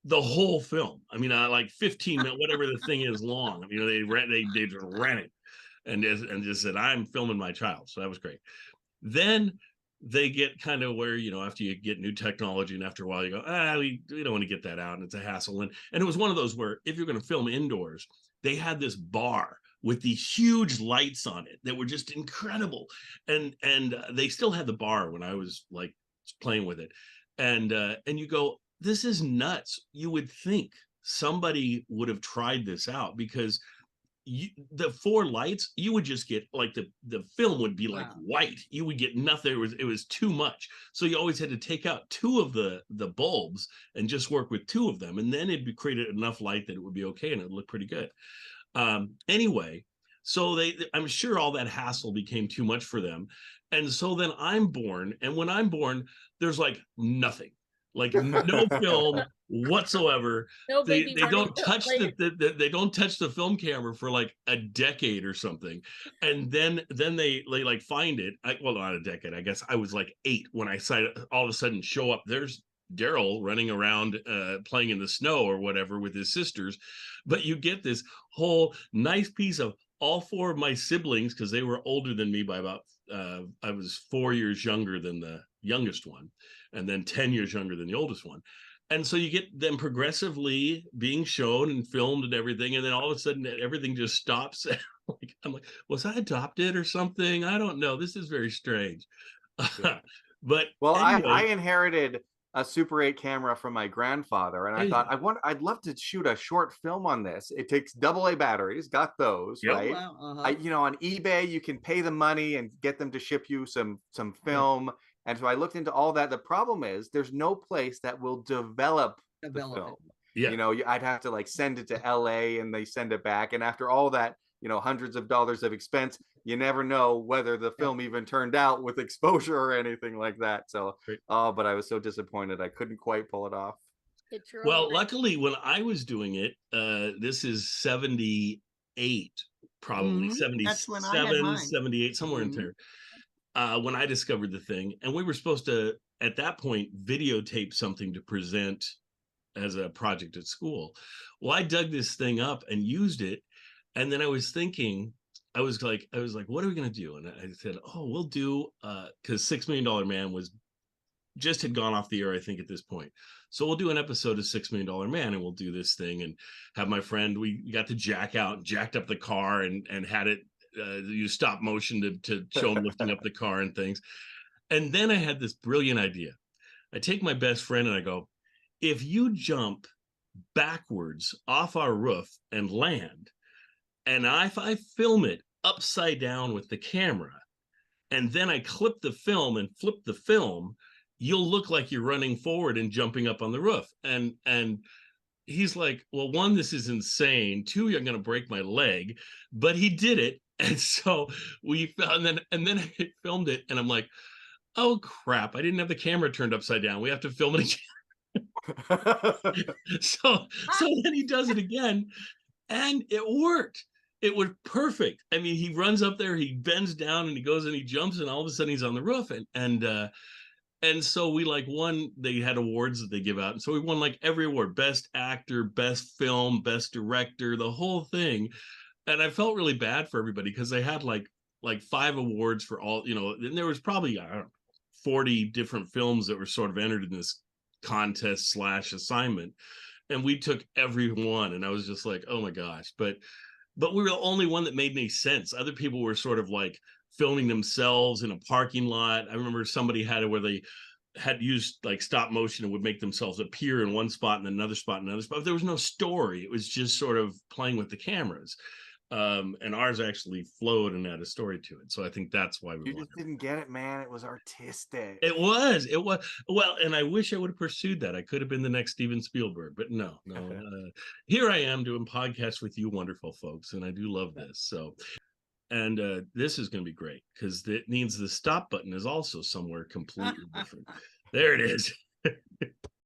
the whole film. I mean, like 15 minutes, whatever the thing is long. You know, they just ran it and just said, I'm filming my child. So that was great. Then they get kind of where, you know, after you get new technology and after a while you go, we don't want to get that out and it's a hassle. And it was one of those where if you're going to film indoors, they had this bar with these huge lights on it that were just incredible. And they still had the bar when I was like playing with it. And you go, this is nuts. You would think somebody would have tried this out because the 4 lights, you would just get like the film would be like white. You would get nothing. It was too much. So you always had to take out 2 of the bulbs and just work with 2 of them. And then it'd be created enough light that it would be okay and it would look pretty good. Anyway, so I'm sure all that hassle became too much for them. And so then I'm born. And when I'm born, there's like nothing. Like no film whatsoever. No They baby don't running touch later. they don't touch the film camera for like a decade or something, and then they like find it. Well, not a decade. I guess I was like 8 when I saw it all of a sudden show up. There's Daryl running around playing in the snow or whatever with his sisters, but you get this whole nice piece of all 4 of my siblings because they were older than me by about I was 4 years younger than the youngest one, and then 10 years younger than the oldest one. And so you get them progressively being shown and filmed and everything, and then all of a sudden everything just stops. I'm like, was I adopted or something? I don't know. This is very strange. Yeah. But well, anyway, I inherited a Super 8 camera from my grandfather, and I thought I'd love to shoot a short film on this. It takes AA batteries, got those, Yep. right? Wow, you know, on eBay you can pay the money and get them to ship you some film. And so I looked into all that. The problem is there's no place that will develop the film. Yeah. You know, I'd have to like send it to LA and they send it back. And after all that, you know, hundreds of dollars of expense, you never know whether the film even turned out with exposure or anything like that. So, but I was so disappointed. I couldn't quite pull it off. Well, luckily when I was doing it, this is 78, probably 77, 78, somewhere in there. When I discovered the thing, and we were supposed to, at that point, videotape something to present as a project at school. Well, I dug this thing up and used it. And then I was thinking, I was like, what are we going to do? And I said, we'll do, because $6 Million Man had gone off the air, I think, at this point. So we'll do an episode of $6 Million Man, and we'll do this thing and have my friend, we got to jacked up the car and had it, use stop motion to show him lifting up the car and things. And then I had this brilliant idea. I take my best friend and I go, if you jump backwards off our roof and land, and if I film it upside down with the camera, and then I clip the film and flip the film, you'll look like you're running forward and jumping up on the roof. And he's like, well, 1, this is insane. 2, you're going to break my leg. But he did it. And so we found, and then I filmed it, and I'm like, oh crap, I didn't have the camera turned upside down. We have to film it again. so then he does it again, and it worked. It was perfect. I mean, he runs up there, he bends down, and he goes and he jumps, and all of a sudden he's on the roof. And so we like won, they had awards that they give out. And so we won like every award, best actor, best film, best director, the whole thing. And I felt really bad for everybody because they had like 5 awards for all, you know, and there was probably 40 different films that were sort of entered in this contest / assignment. And we took every one. And I was just like, oh my gosh. But we were the only one that made any sense. Other people were sort of like filming themselves in a parking lot. I remember somebody had it where they had used like stop motion and would make themselves appear in one spot and another spot and another spot. But there was no story. It was just sort of playing with the cameras. And ours actually flowed and had a story to it. So I think that's why we You won. just didn't get it, man. It was artistic. It was. Well, and I wish I would have pursued that. I could have been the next Steven Spielberg, but no. Here I am doing podcasts with you wonderful folks, and I do love this. So, and this is going to be great because it means the stop button is also somewhere completely different. There it is.